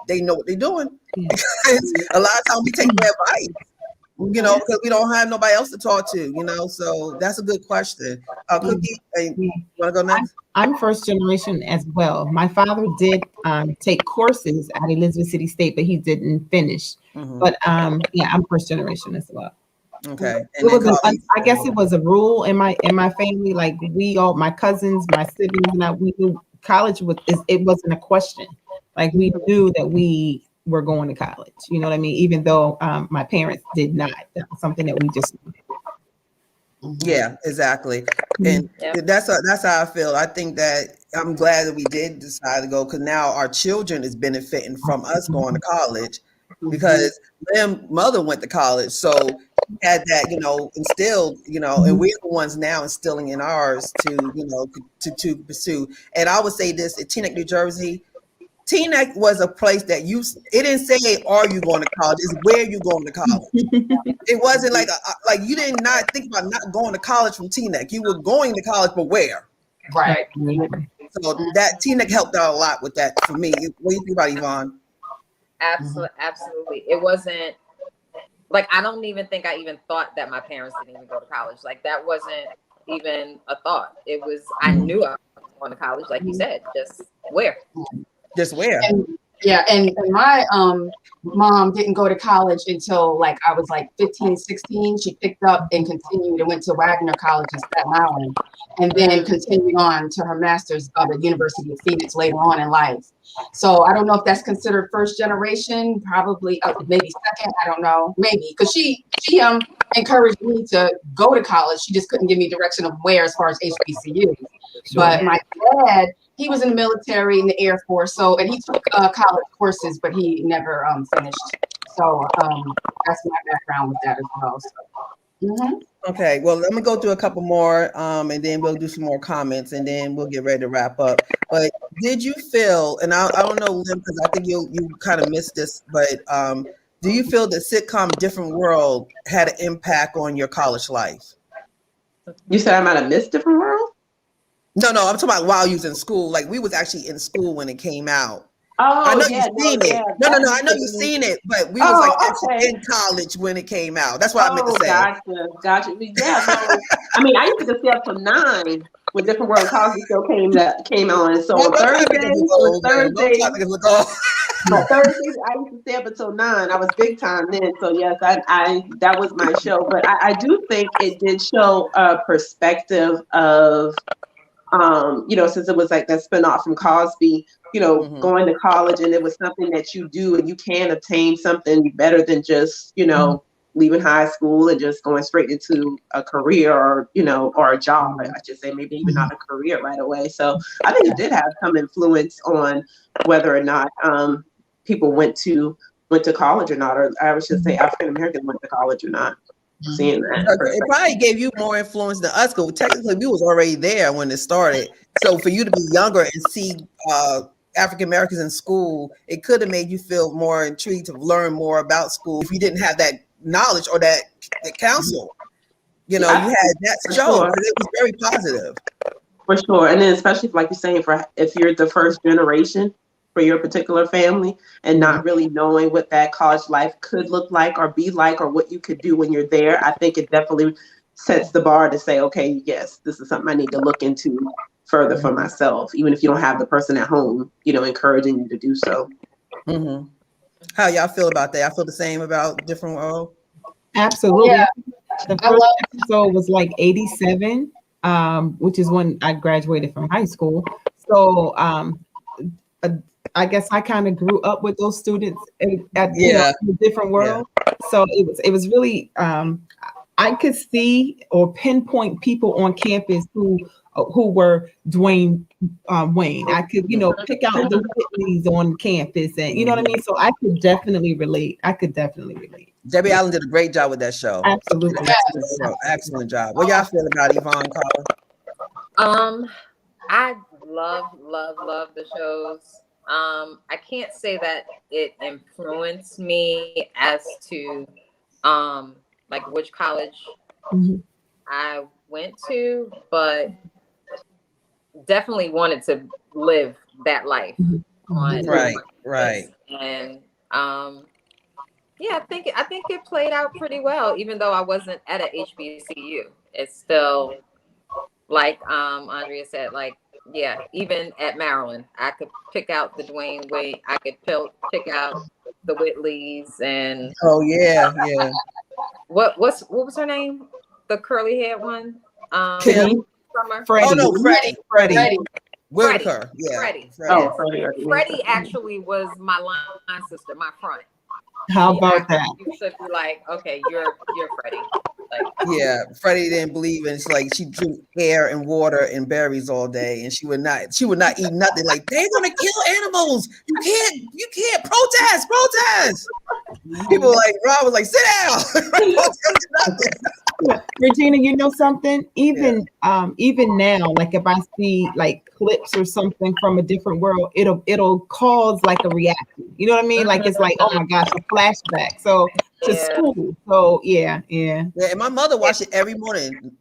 they know what they're doing. Because a lot of times we take their advice, because we don't have nobody else to talk to, so that's a good question. Cookie, you want to go next? I'm first generation as well. My father did take courses at Elizabeth City State, but he didn't finish. But I'm first generation as well. Okay. I guess it was a rule in my family. Like my cousins, my siblings, and we knew college it wasn't a question. Like we knew that we were going to college. You know what I mean? Even though my parents did not. That was something that we just knew. Yeah, exactly. And that's how I feel. I think that I'm glad that we did decide to go because now our children is benefiting from us going to college because their mother went to college. So had that, instilled, and we're the ones now instilling in ours to pursue. And I would say this at Teaneck, New Jersey, Teaneck was a place that it didn't say, are you going to college? It's where you going to college. It wasn't like you did not think about not going to college from Teaneck. You were going to college, but where? Right. So that Teaneck helped out a lot with that for me. What do you think about Yvonne? Absolutely. It wasn't like, I don't even think I even thought that my parents didn't even go to college. Like that wasn't even a thought. It was, I knew I was going to college, like you said, just where? Just where? And my mom didn't go to college until like I was like 15, 16. She picked up and continued and went to Wagner College in Staten Island and then continued on to her master's at the University of Phoenix later on in life. So I don't know if that's considered first generation, probably maybe second. I don't know, maybe because she encouraged me to go to college. She just couldn't give me direction of where as far as HBCU. Sure. But my dad, he was in the military, in the Air Force, and he took college courses, but he never finished. So that's my background with that as well. So. Okay, well, let me go through a couple more, and then we'll do some more comments, and then we'll get ready to wrap up. But did you feel, and I don't know, Lim, because I think you kind of missed this, but do you feel that sitcom Different World had an impact on your college life? You said I might have missed Different World? No, I'm talking about while you was in school. Like we was actually in school when it came out. Oh, I know you've seen it. Yeah, no, I know you've seen it, but we was actually in college when it came out. That's what I meant to say. Gotcha. Yeah, no, I mean, I used to stay up till 9 when Different World Cosby Show came on. So on Thursdays, I used to stay up until 9. I was big time then. So yes, I that was my show. But I do think it did show a perspective of, since it was like that spinoff from Cosby, going to college, and it was something that you do and you can obtain something better than just, leaving high school and just going straight into a career or a job. I should say, maybe even not a career right away. So I think it did have some influence on whether or not people went to college or not, or I should say African Americans went to college or not. Seeing that. It probably gave you more influence than us, because technically we was already there when it started. So for you to be younger and see African Americans in school, it could have made you feel more intrigued to learn more about school if you didn't have that knowledge or that counsel. You had that show, sure. It was very positive. For sure. And then especially like you're saying, if you're the first generation for your particular family and not really knowing what that college life could look like or be like or what you could do when you're there, I think it definitely sets the bar to say, okay, yes, this is something I need to look into further for myself, even if you don't have the person at home, encouraging you to do so. Mm-hmm. How y'all feel about that? I feel the same about Different World. Absolutely. Yeah. The first episode was like 87, which is when I graduated from high school. So I guess I kind of grew up with those students at the Different World. Yeah. So it was really, I I could see or pinpoint people on campus who were Dwayne Wayne. I could, pick out the Whitleys on campus, and you know what I mean. So I could definitely relate. Debbie Allen did a great job with that show. Absolutely. Excellent job. What y'all feel about Yvonne Carter? I love the shows. I can't say that it influenced me as to like which college I went to, but definitely wanted to live that life on right. And yeah, I think it played out pretty well, even though I wasn't at a HBCU. It's still like Andrea said, like, yeah, even at Maryland, I could pick out the Dwayne Wade, I could pick out the Whitleys and what was her name? The curly haired one? Kim. Freddie. Oh no, Freddie. Whitaker. Yeah. Freddie. Freddie actually was my line sister, my front. How about that? You should be like, okay, you're Freddie. Like, yeah, Freddie didn't believe in. It's like she drew air and water and berries all day, and she would not eat nothing. Like, they're gonna kill animals. You can't protest. People were like, Rob was like, sit down. Regina, you know something? Even now, like if I see like clips or something from a different world, it'll cause like a reaction. You know what I mean? Like it's like, oh my gosh, a flashback. So to school. So yeah. And my mother watched it every morning.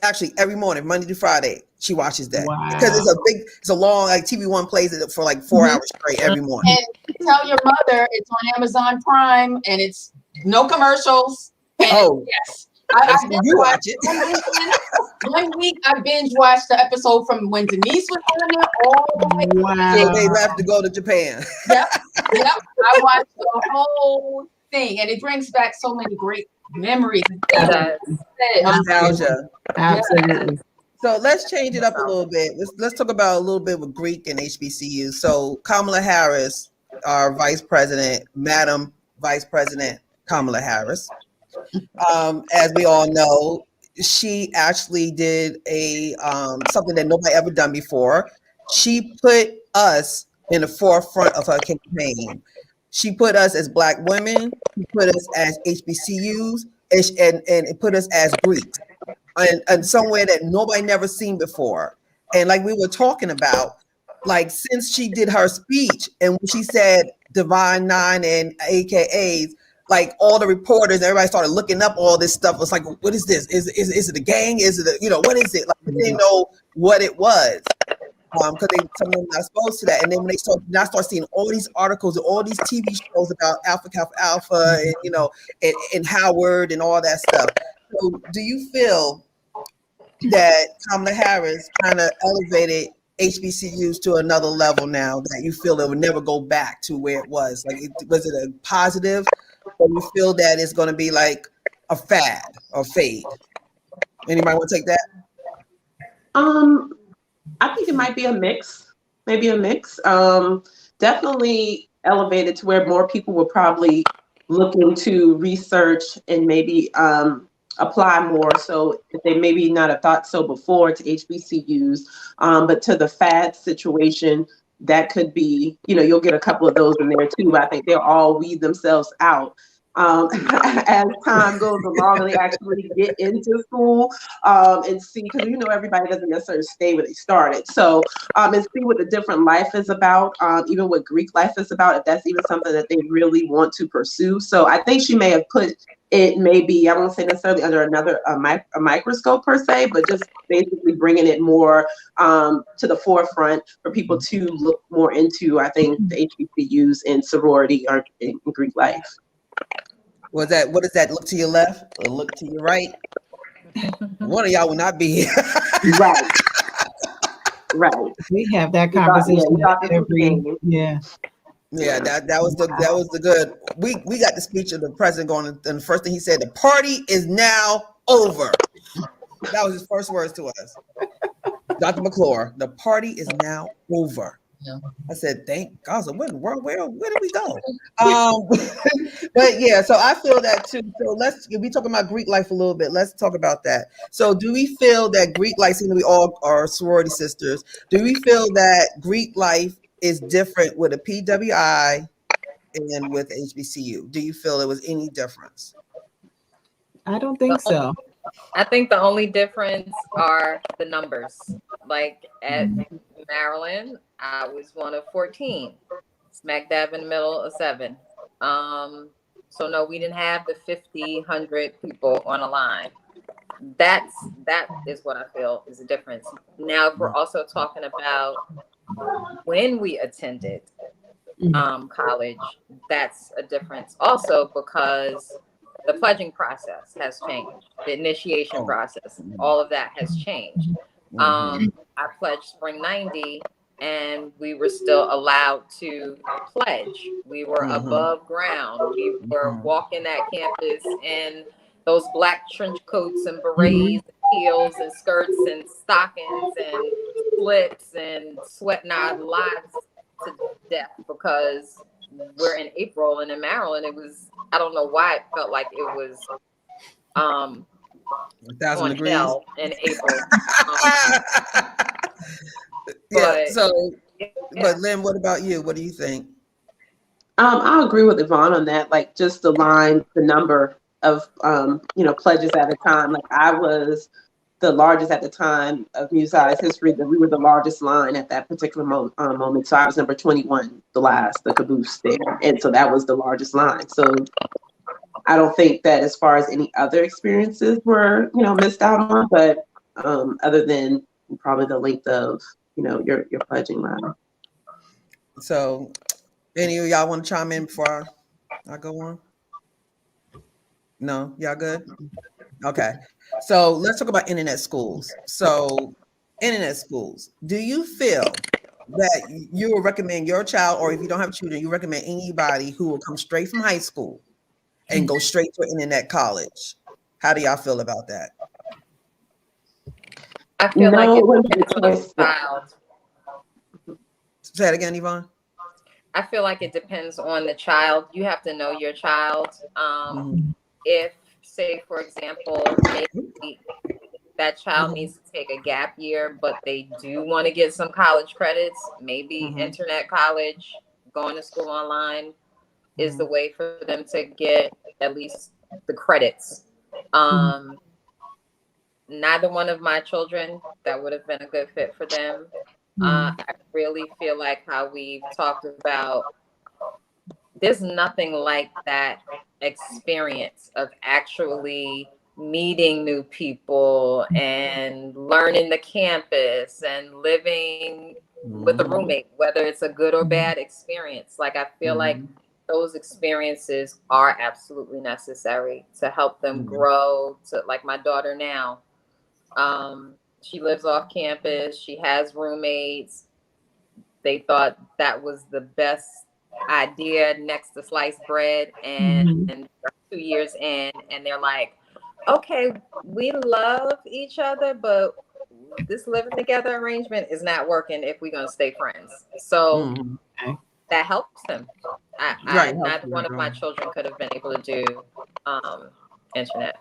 Actually every morning, Monday to Friday, she watches that because it's a long like TV One plays it for like 4 hours straight every morning. And tell your mother it's on Amazon Prime and it's no commercials. And yes. You watch it. One week I binge watched the episode from when Denise was on there all the way. Wow. So they left to go to Japan. Yep. I watched the whole thing, and it brings back so many great memories. Nostalgia. Absolutely. So let's change it up a little bit. Let's talk about a little bit with Greek and HBCU. So Kamala Harris, our vice president, Madam Vice President Kamala Harris. As we all know, she actually did a something that nobody ever done before. She put us in the forefront of her campaign. She put us as Black women, she put us as HBCUs, and it put us as Greeks, and somewhere that nobody never seen before. And like we were talking about, like since she did her speech and when she said Divine Nine and AKAs, like all the reporters, everybody started looking up all this stuff. It's like, what is this? Is it a gang? Is it what is it? Like they didn't know what it was. Because some of them not exposed to that. And then when they start seeing all these articles and all these TV shows about Alpha Kappa Alpha and and Howard and all that stuff. So do you feel that Kamala Harris kind of elevated HBCUs to another level now, that you feel it would never go back to where it was? Like, was it a positive, or you feel that it's going to be like a fad or fade? Anybody want to take that? I think it might be a mix. Maybe a mix. Definitely elevated to where more people will probably look into research and maybe apply more. So if they maybe not have thought so before to HBCUs, but to the fad situation, that could be, you'll get a couple of those in there too. But I think they'll all weed themselves out as time goes along and they actually get into school and see, because everybody doesn't necessarily stay where they started. So and see what the different life is about, even what Greek life is about, if that's even something that they really want to pursue. So I think she may have put it, maybe, I won't say necessarily under a microscope per se, but just basically bringing it more to the forefront for people to look more into, I think, the HBCUs and sorority or in Greek life. What is that? Look to your left or look to your right? One of y'all will not be here. Right. We have that conversation every. Yeah, that was the good. We got the speech of the president going, and the first thing he said, the party is now over. That was his first words to us. Dr. McClure, the party is now over. I said, thank God. So what in the world? Where did we go? But yeah, so I feel that too. So let's be talking about Greek life a little bit. Let's talk about that. So do we feel that Greek life, seeing we all are sorority sisters, do we feel that Greek life is different with a PWI and with HBCU? Do you feel there was any difference? I don't think so. I think the only difference are the numbers. Like at Maryland, I was one of 14, smack dab in the middle of 7. So no, we didn't have the 50, 100 people on a line. That is what I feel is the difference. Now, if we're also talking about when we attended college, that's a difference also because the pledging process has changed. The initiation process, all of that has changed. I pledged spring 90 and we were still allowed to pledge. We were above ground. We were walking that campus in those black trench coats and berets, and heels and skirts and stockings and slips and sweating our lives to death because we're in April and in Maryland it was, I don't know why it felt like it was 1,000 degrees hell in April. Yeah. But Lynn, what about you? What do you think? I'll agree with Yvonne on that. Like just the line, the number of pledges at a time. Like I was the largest at the time of MUSI's history. That we were the largest line at that particular moment. So I was number 21, the caboose there, and so that was the largest line. So I don't think that as far as any other experiences were missed out on, but other than probably the length of your pledging line. So, any of y'all want to chime in before I go on? No, y'all good? Okay. So let's talk about internet schools. So, internet schools. Do you feel that you will recommend your child, or if you don't have children, you recommend anybody who will come straight from high school and go straight to internet college? How do y'all feel about that? I feel like it depends on the child. Say it again, Yvonne. I feel like it depends on the child. You have to know your child. If, say, for example, maybe that child needs to take a gap year, but they do want to get some college credits, maybe internet college, going to school online is the way for them to get at least the credits. Neither one of my children, that would have been a good fit for them. I really feel like how we've talked about, there's nothing like that experience of actually meeting new people and learning the campus and living with a roommate, whether it's a good or bad experience. Like I feel like those experiences are absolutely necessary to help them grow. To like my daughter now, she lives off campus. She has roommates. They thought that was the best idea next to sliced bread. And 2 years in, and they're like, okay, we love each other, but this living together arrangement is not working if we're going to stay friends. So that helps them. Neither one of my children could have been able to do internet.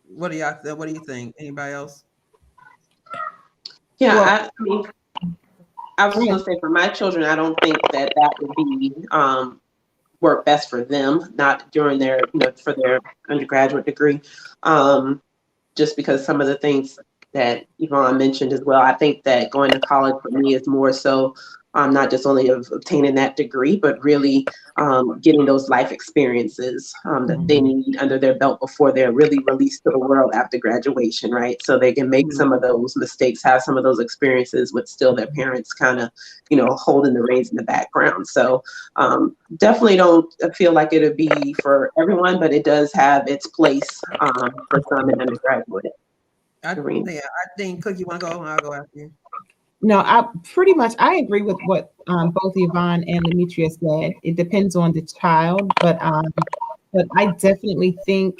What do you think? Anybody else? Yeah, I mean, I was going to say for my children, I don't think that would be work best for them, not during their, for their undergraduate degree. Just because some of the things that Yvonne mentioned as well, I think that going to college for me is more so not just only of obtaining that degree, but really getting those life experiences that they need under their belt before they're really released to the world after graduation, right? So they can make some of those mistakes, have some of those experiences with still their parents kind of, holding the reins in the background. So definitely don't feel like it would be for everyone, but it does have its place for some in undergraduate. I think, Cook, you want to go? I'll go after you. No, I agree with what both Yvonne and Demetria said. It depends on the child, but I definitely think,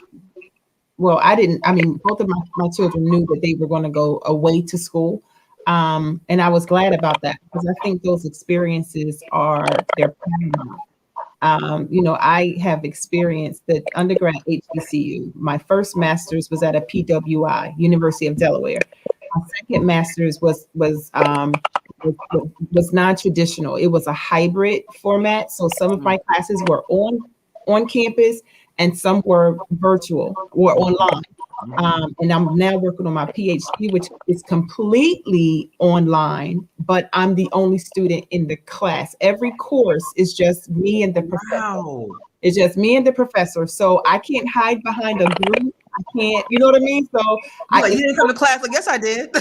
both of my children knew that they were going to go away to school. And I was glad about that because I think those experiences they're paramount. I have experienced the undergrad HBCU. My first master's was at a PWI, University of Delaware. My second master's was non-traditional. It was a hybrid format. So some of my classes were on campus and some were virtual or online. And I'm now working on my PhD, which is completely online, but I'm the only student in the class. Every course is just me and the professor. Wow. It's just me and the professor. So I can't hide behind a group. I can't, you know what I mean? So You didn't come to class. I guess I did.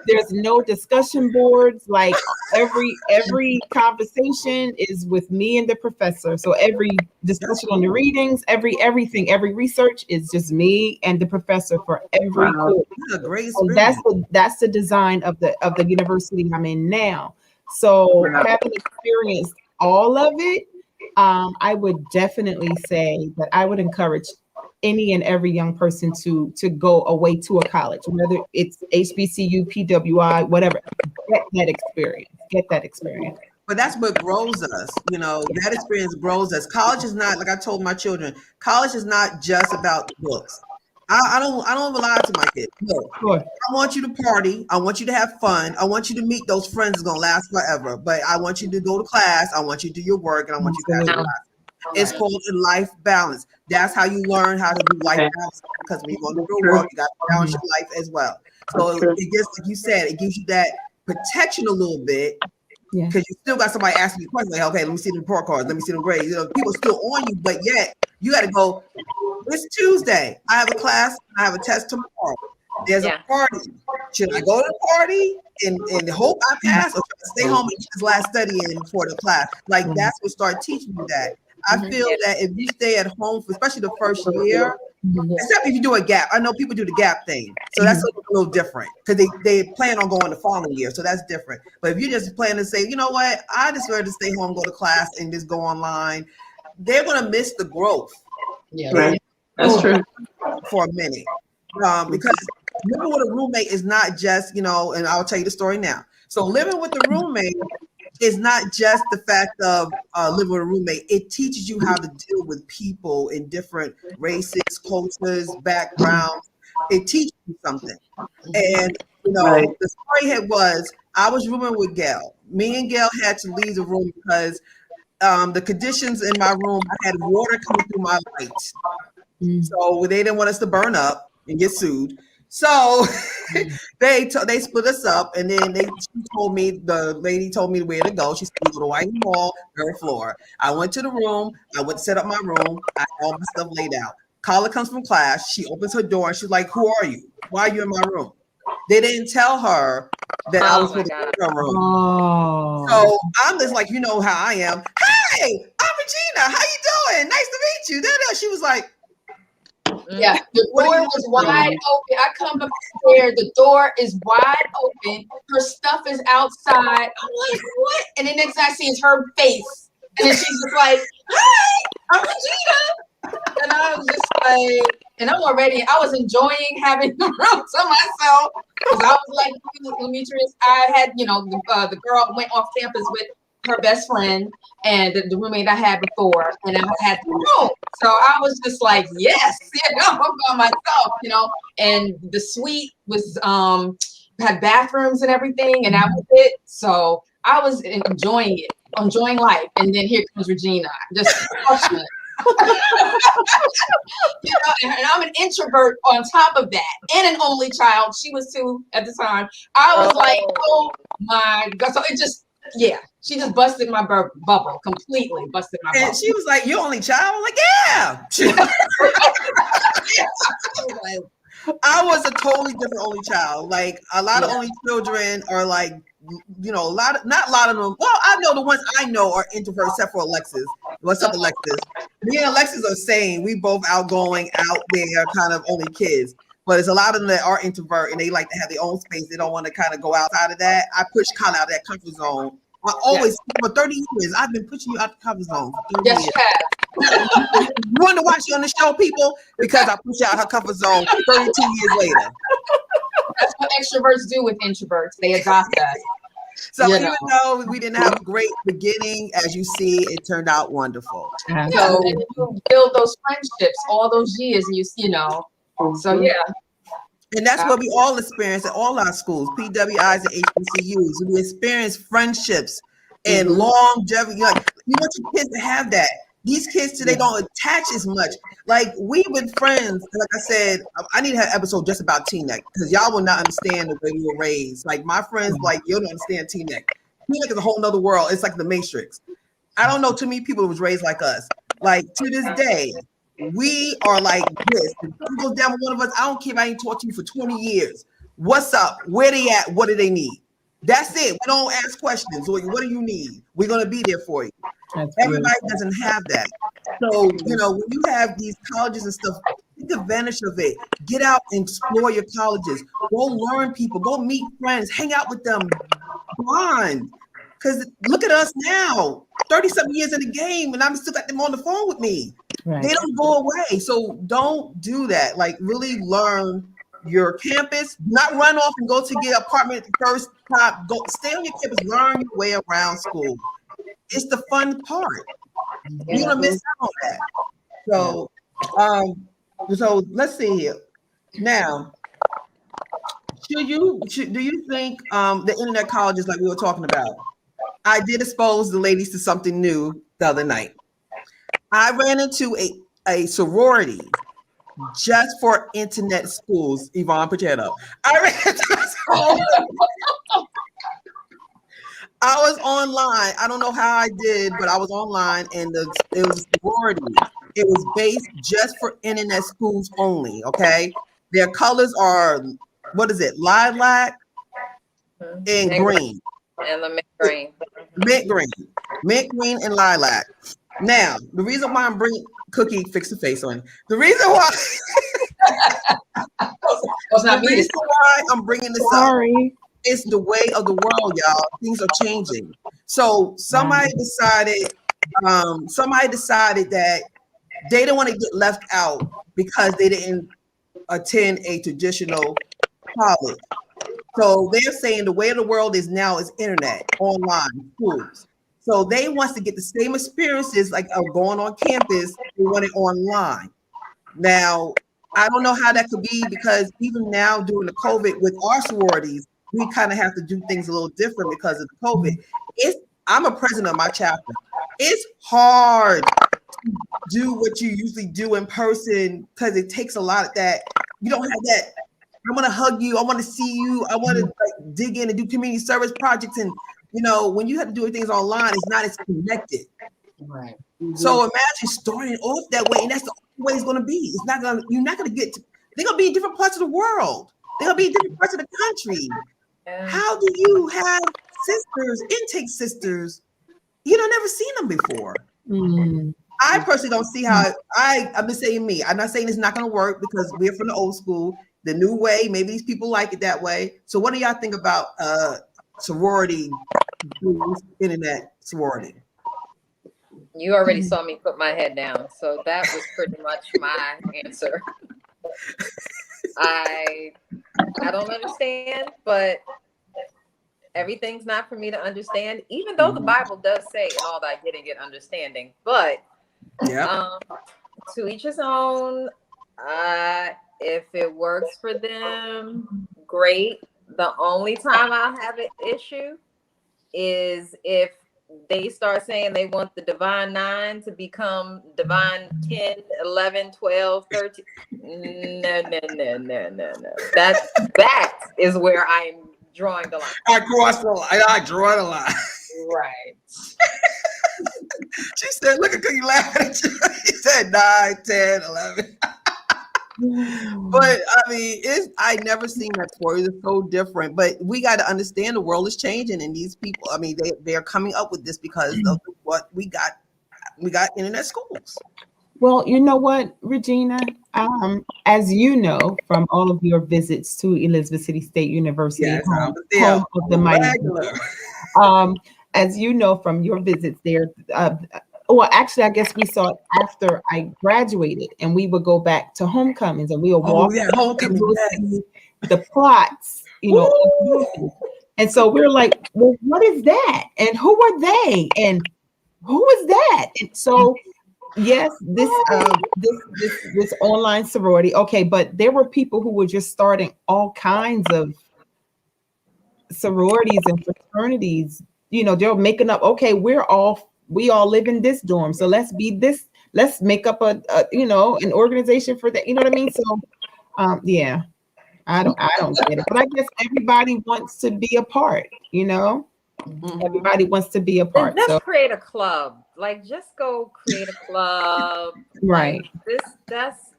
there's no discussion boards. Like every conversation is with me and the professor. So every discussion on the readings, everything, every research is just me and the professor for every course. That's a great So experience. that's the design of the university I'm in now. So having experienced all of it, I would definitely say that I would encourage any and every young person to go away to a college, whether it's HBCU, PWI, whatever. Get that experience. But that's what grows us. That experience grows us. College is not, like I told my children, college is not just about books. I don't ever lie to my kids. No, Sure. I want you to party. I want you to have fun. I want you to meet those friends that's gonna last forever. But I want you to go to class. I want you to do your work, and I want you to pass your class. It's called a life balance. That's how you learn how to do life balance. Because when you go to the real world, you got to balance your life as well. So it gets, like you said, it gives you that protection a little bit. Yeah. Because you still got somebody asking you questions like, okay, let me see the report cards, let me see the grades. People still on you, but yet you got to go. It's Tuesday. I have a class. I have a test tomorrow. There's a party. Should I go to the party and hope I pass, or should I stay home and get this last study in for the class? Like that's what start teaching you that. I feel that if you stay at home, especially the first year, except if you do a gap. I know people do the gap thing, so that's a little different because they plan on going the following year, so that's different. But if you just plan to say, you know what, I just rather stay home, go to class, and just go online, they're gonna miss the growth. Yeah, right. That's true. For a minute, because living with a roommate is not just, and I'll tell you the story now. So living with a roommate is not just the fact of living with a roommate. It teaches you how to deal with people in different races, cultures, backgrounds. It teaches you something. And, the story was, I was rooming with Gail. Me and Gail had to leave the room because the conditions in my room, I had water coming through my lights. So they didn't want us to burn up and get sued. So they split us up, and then the lady told me where to go. She said, "You go to White Mall, third floor." I went to the room. I went to set up my room. I had all my stuff laid out. Carla comes from class. She opens her door, and she's like, "Who are you? Why are you in my room?" They didn't tell her that I was supposed to be in her room. Oh. So I'm just like, you know how I am. Hey, I'm Regina. How you doing? Nice to meet you. She was like, yeah, the door was wide open. I come upstairs, the door is wide open. Her stuff is outside. I'm like, what? And the next thing I see is her face. And then she's just like, hi, I'm Regina. And I was just like, and I was enjoying having the room to myself. Because I was like, Demetrius, I had, the girl went off campus with her best friend and the roommate I had before, and I had the room. So I was just like, yes, I'm by myself, and the suite was had bathrooms and everything, and that was it. So I was enjoying life. And then here comes Regina, just crushing it. And I'm an introvert on top of that, and an only child. She was 2 at the time. I was like, oh my God. So it just, she just busted my bubble, completely busted my bubble. And she was like, "You're only child?" I'm like, yeah. I was a totally different only child. Like a lot of only children are like, not a lot of them. Well, I know the ones I know are introverts, except for Alexis. What's up, Alexis? Me and Alexis are same. We both outgoing, out there, kind of only kids. But there's a lot of them that are introvert and they like to have their own space. They don't want to kind of go outside of that. I push kind of out of that comfort zone. I always, for 30 years, I've been pushing you out the comfort zone for 30 years. You want to watch you on the show, people? Because I push you out her comfort zone 32 years later. That's what extroverts do with introverts. They adopt us. So You even though we didn't have a great beginning, as you see, it turned out wonderful. Yeah, So, and you build those friendships all those years, and you know. So yeah, and that's what we all experience at all our schools, PWIs and HBCUs. We experience friendships and longevity. Like, you want your kids to have that. These kids today don't attach as much. Like, we've been friends. Like I said, I need to have an episode just about T-Neck because y'all will not understand the way we were raised. Like, my friends, like, you don't understand T-Neck. T-Neck is a whole nother world. It's like the Matrix. I don't know too many people who was raised like us. Like, to this day, we are like this. If something goes down with one of us, I don't care if I ain't talked to you for 20 years. What's up? Where they at? What do they need? That's it. We don't ask questions. What do you need? We're going to be there for you. Everybody doesn't have that. So, you know, when you have these colleges and stuff, take advantage of it. Get out and explore your colleges. Go learn people. Go meet friends. Hang out with them. Bond. Because look at us now, 30-something years in the game, and I'm still got them on the phone with me. Right. They don't go away. So don't do that. Like, really learn your campus. Not run off and go to get an apartment first time. Go stay on your campus. Learn your way around school. It's the fun part. You're gonna miss out on that. So, so let's see here. Now, do you think the internet colleges, like we were talking about? I did expose the ladies to something new the other night. I ran into a sorority just for internet schools. Yvonne, put your head up. I ran into a sorority. I was online. I don't know how I did, but I was online, and it was a sorority. It was based just for internet schools only. Okay, their colors are, what is it? Lilac and green. And the mint green. Mint green and lilac. Now, the reason why I'm bringing Cookie, fix the face on. The reason why I'm bringing this up. It's the way of the world, y'all. Things are changing. So somebody decided that they didn't want to get left out because they didn't attend a traditional college. So they're saying the way of the world is now is internet, online, schools. So they want to get the same experiences like going on campus, they want it online. Now, I don't know how that could be because even now during the COVID with our sororities, we kind of have to do things a little different because of the COVID. I'm a president of my chapter. It's hard to do what you usually do in person because it takes a lot of that. You don't have that. I want to hug you. I want to see you. I want to like dig in and do community service projects. And you know, when you have to do things online, it's not as connected. Right. So imagine starting off that way, and that's the only way it's going to be. It's not going to. You're not going to get. They're going to be in different parts of the world. They're going to be in different parts of the country. How do you have sisters, intake sisters? You don't never seen them before. I personally don't see how. I'm just saying me. I'm not saying it's not going to work because we're from the old school. The new way, maybe these people like it that way. So what do y'all think about sorority, internet sorority? You already saw me put my head down, so that was pretty much my answer. I don't understand, but everything's not for me to understand, even though the Bible does say and all that I didn't get understanding. But to each his own. If it works for them, great. The only time I'll have an issue is if they start saying they want the divine 9 to become divine 10, 11, 12, 13. No. That is where I'm drawing the line. I draw the line. Right. She said, look at Cookie laughing at you. He said 9, 10, 11. But I mean, I never seen that before. It's so different. But we got to understand the world is changing, and these people, I mean, they're coming up with this because of what we got. We got internet schools. Well, you know what, Regina? As you know from all of your visits to Elizabeth City State University, home of the mighty. As you know from your visits there, Well, actually, I guess we saw it after I graduated, and we would go back to homecomings, and we would Oh walk yeah, and homecoming. we'll Yes. see the plots, and so we're like, well, what is that? And who are they? And who is that? And so, yes, this online sorority. Okay, but there were people who were just starting all kinds of sororities and fraternities. They're making up. Okay, we all live in this dorm, so let's be this. Let's make up an organization for that. You know what I mean? So, yeah. I don't get it, but I guess everybody wants to be a part, Everybody wants to be a part. Just So create a club. Like, just go create a club. right. Like, that's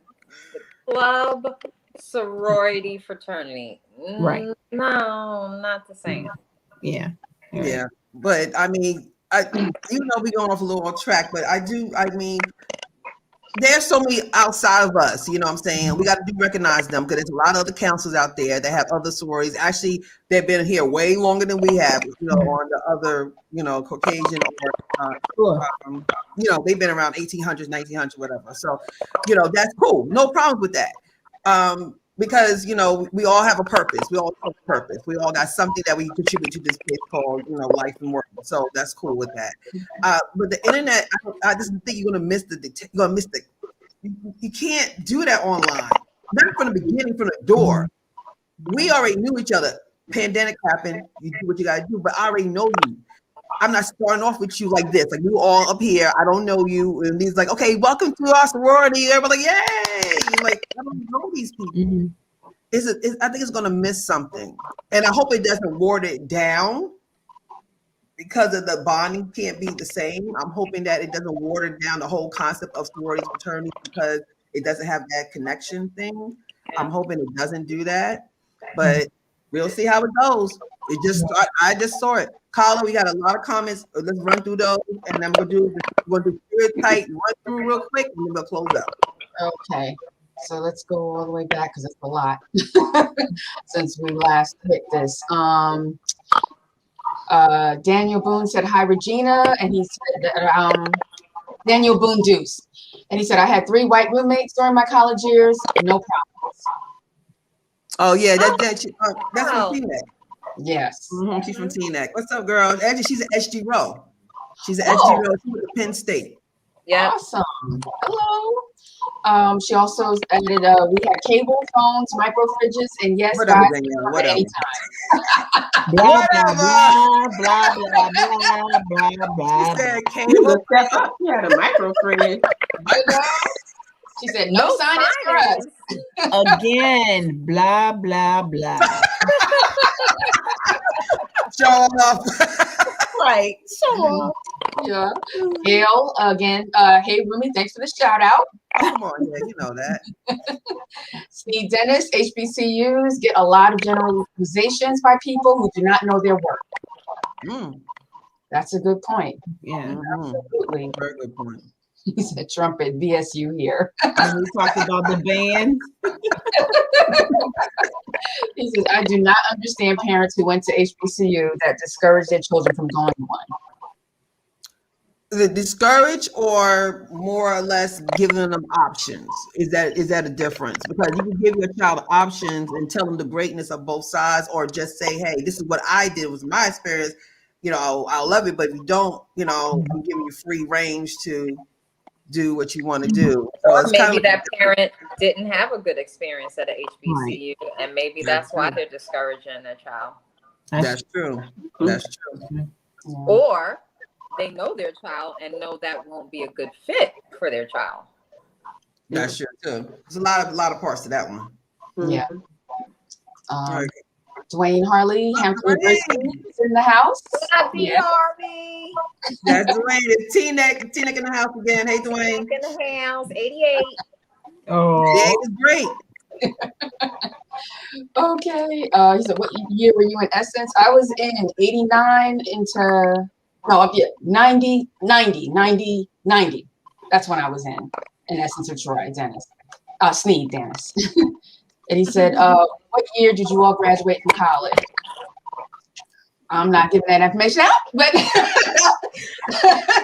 the club, sorority, fraternity. Right. No, not the same. Yeah. Yeah. But I mean, we're going off a little off track, but there's so many outside of us, you know what I'm saying? We got to recognize them because there's a lot of other counselors out there that have other sororities. Actually, they've been here way longer than we have, on the other, Caucasian or, they've been around 1800s, 1900s, whatever. So, that's cool. No problems with that. Because, we all have a purpose. We all have a purpose. We all got something that we contribute to this place called, life and work. So that's cool with that. But the internet, I just think you're going to miss you can't do that online. Not from the beginning, from the door. We already knew each other. Pandemic happened. You do what you got to do, but I already know you. I'm not starting off with you like this. Like, you all up here. I don't know you. And he's like, okay, welcome to our sorority. Everybody like, yay. Like, I don't know these people. Mm-hmm. I think it's going to miss something. And I hope it doesn't water it down because of the bonding can't be the same. I'm hoping that it doesn't water down the whole concept of sororities, fraternities, because it doesn't have that connection thing. I'm hoping it doesn't do that. But we'll see how it goes. I just saw it. Carla, we got a lot of comments. Let's run through those, and I'm gonna do spirit tight, run through real quick, and then we'll close out. Okay, so let's go all the way back because it's a lot since we last hit this. Daniel Boone said hi, Regina, and he said Daniel Boone Deuce, and he said I had 3 white roommates during my college years, no problems. Oh yeah, that's from T-Neck. Yes. Mm-hmm. She's from T-Neck. What's up, girl? Actually, she's an SG Row. She's an SG Row. She's at Penn State. Yeah. Awesome. Hello. She also added we had cable phones, micro fridges, and yes, whatever, guys, Danielle, at any time. Blah, blah, blah, blah, blah, blah, blah. She said cable. Step up. She had a micro fridge. She said no signage for us. Again, blah, blah, blah. Show off. Right. Show off. Yeah. Gail, again, hey, Rumi, thanks for the shout out. Come on, yeah, you know that. Steve Dennis, HBCUs get a lot of generalizations by people who do not know their work. That's a good point. Yeah. Absolutely. Very good point. He said trumpet, VSU here. And we talked about the band. He says, I do not understand parents who went to HBCU that discourage their children from going to one. The discourage or more or less giving them options? Is that a difference? Because you can give your child options and tell them the greatness of both sides, or just say, hey, this is what I did, was my experience. I'll love it, but if you don't, I'm giving you free range to do what you want to do. So or maybe that parent didn't have a good experience at a HBCU, right, and maybe that's why they're discouraging their child. That's true. That's true. Or they know their child and know that won't be a good fit for their child. That's true too. There's a lot of parts to that one. Yeah. Dwayne Harley, Hampton University is in the house. Yeah. Harvey. That's Dwayne. It's T-Neck in the house again. Hey, Dwayne. In the house, 88. Oh, it's great. Okay. He said, what year were you in Essence? I was in 89 into, 90. That's when I was in Essence of Troy, Dennis. Sneed, Dennis. And he said, what year did you all graduate from college? I'm not giving that information out, but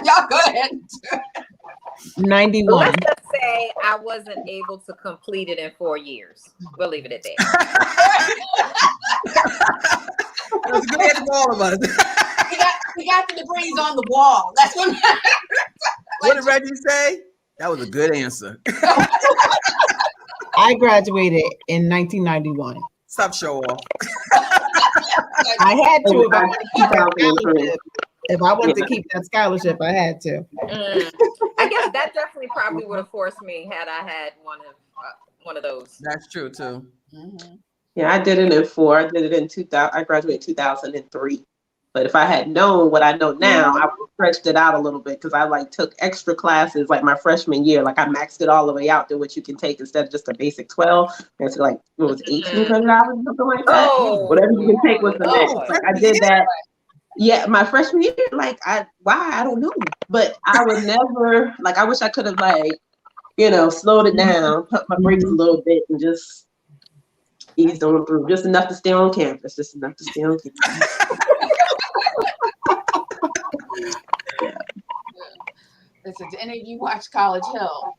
y'all go ahead. 91. Let's just say I wasn't able to complete it in 4 years. We'll leave it at that. That's a good answer for all of us. We got the debris on the wall. That's what matters. What did Reggie say? That was a good answer. I graduated in 1991. Stop show off. I had to if I wanted to keep that 2003. scholarship. If I wanted to keep that scholarship, I had to. I guess that definitely probably would have forced me had I had one of those. That's true too. Mm-hmm. Yeah, I did it in 4. I did it in 2000. I graduated 2003. But if I had known what I know now, I would have stretched it out a little bit because I like took extra classes like my freshman year. Like I maxed it all the way out to what you can take instead of just a basic 12. And so like it was $1,800 or something like that. Oh, Whatever you can take with the max. Lord. Like I did that. Yeah, my freshman year, like why I don't know. But I would never like I wish I could have like, slowed it down, put my brakes a little bit and just eased on through. Just enough to stay on campus. Just enough to stay on campus. Listen, did any of you watch College Hill?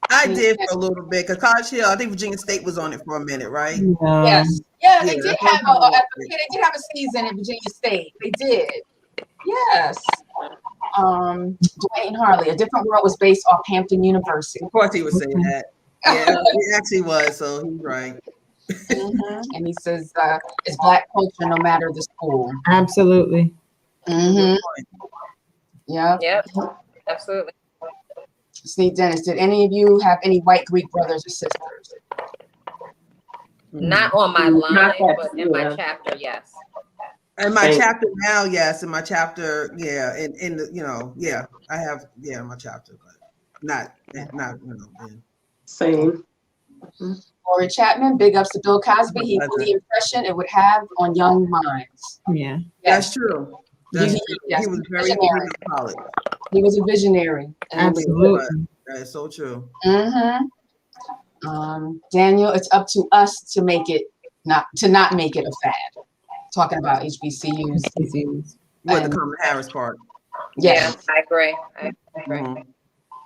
I did for a little bit because College Hill, I think Virginia State was on it for a minute, right? Yes. Yeah, they Yeah, did that's have what they did have a season at Virginia State. They did. Yes. Dwayne Harley, A Different World was based off Hampton University. Of course he would say that. Yeah, it actually was, so he's right. Mm-hmm. And he says it's Black culture no matter the school. Absolutely. Mm-hmm. Yeah. Yep. Absolutely. Steve Dennis, did any of you have any white Greek brothers or sisters? Not on my Not line, that, but in my yeah. chapter, yes. In my Thank- chapter now, yes. In my chapter, yeah. In the, yeah. I have, in my chapter, but not, then. Same. Lori Chapman, big ups to Bill Cosby. He knew the impression it would have on young minds. Yeah. That's true. That's He- true. yes, He was very visionary. good in college. He was a visionary. Absolutely. That is so true. Mm-hmm. Daniel, it's up to us to make it not make it a fad. Talking about HBCUs. With the Kamala Harris part. Yes. Yeah, I agree. I agree. Mhm.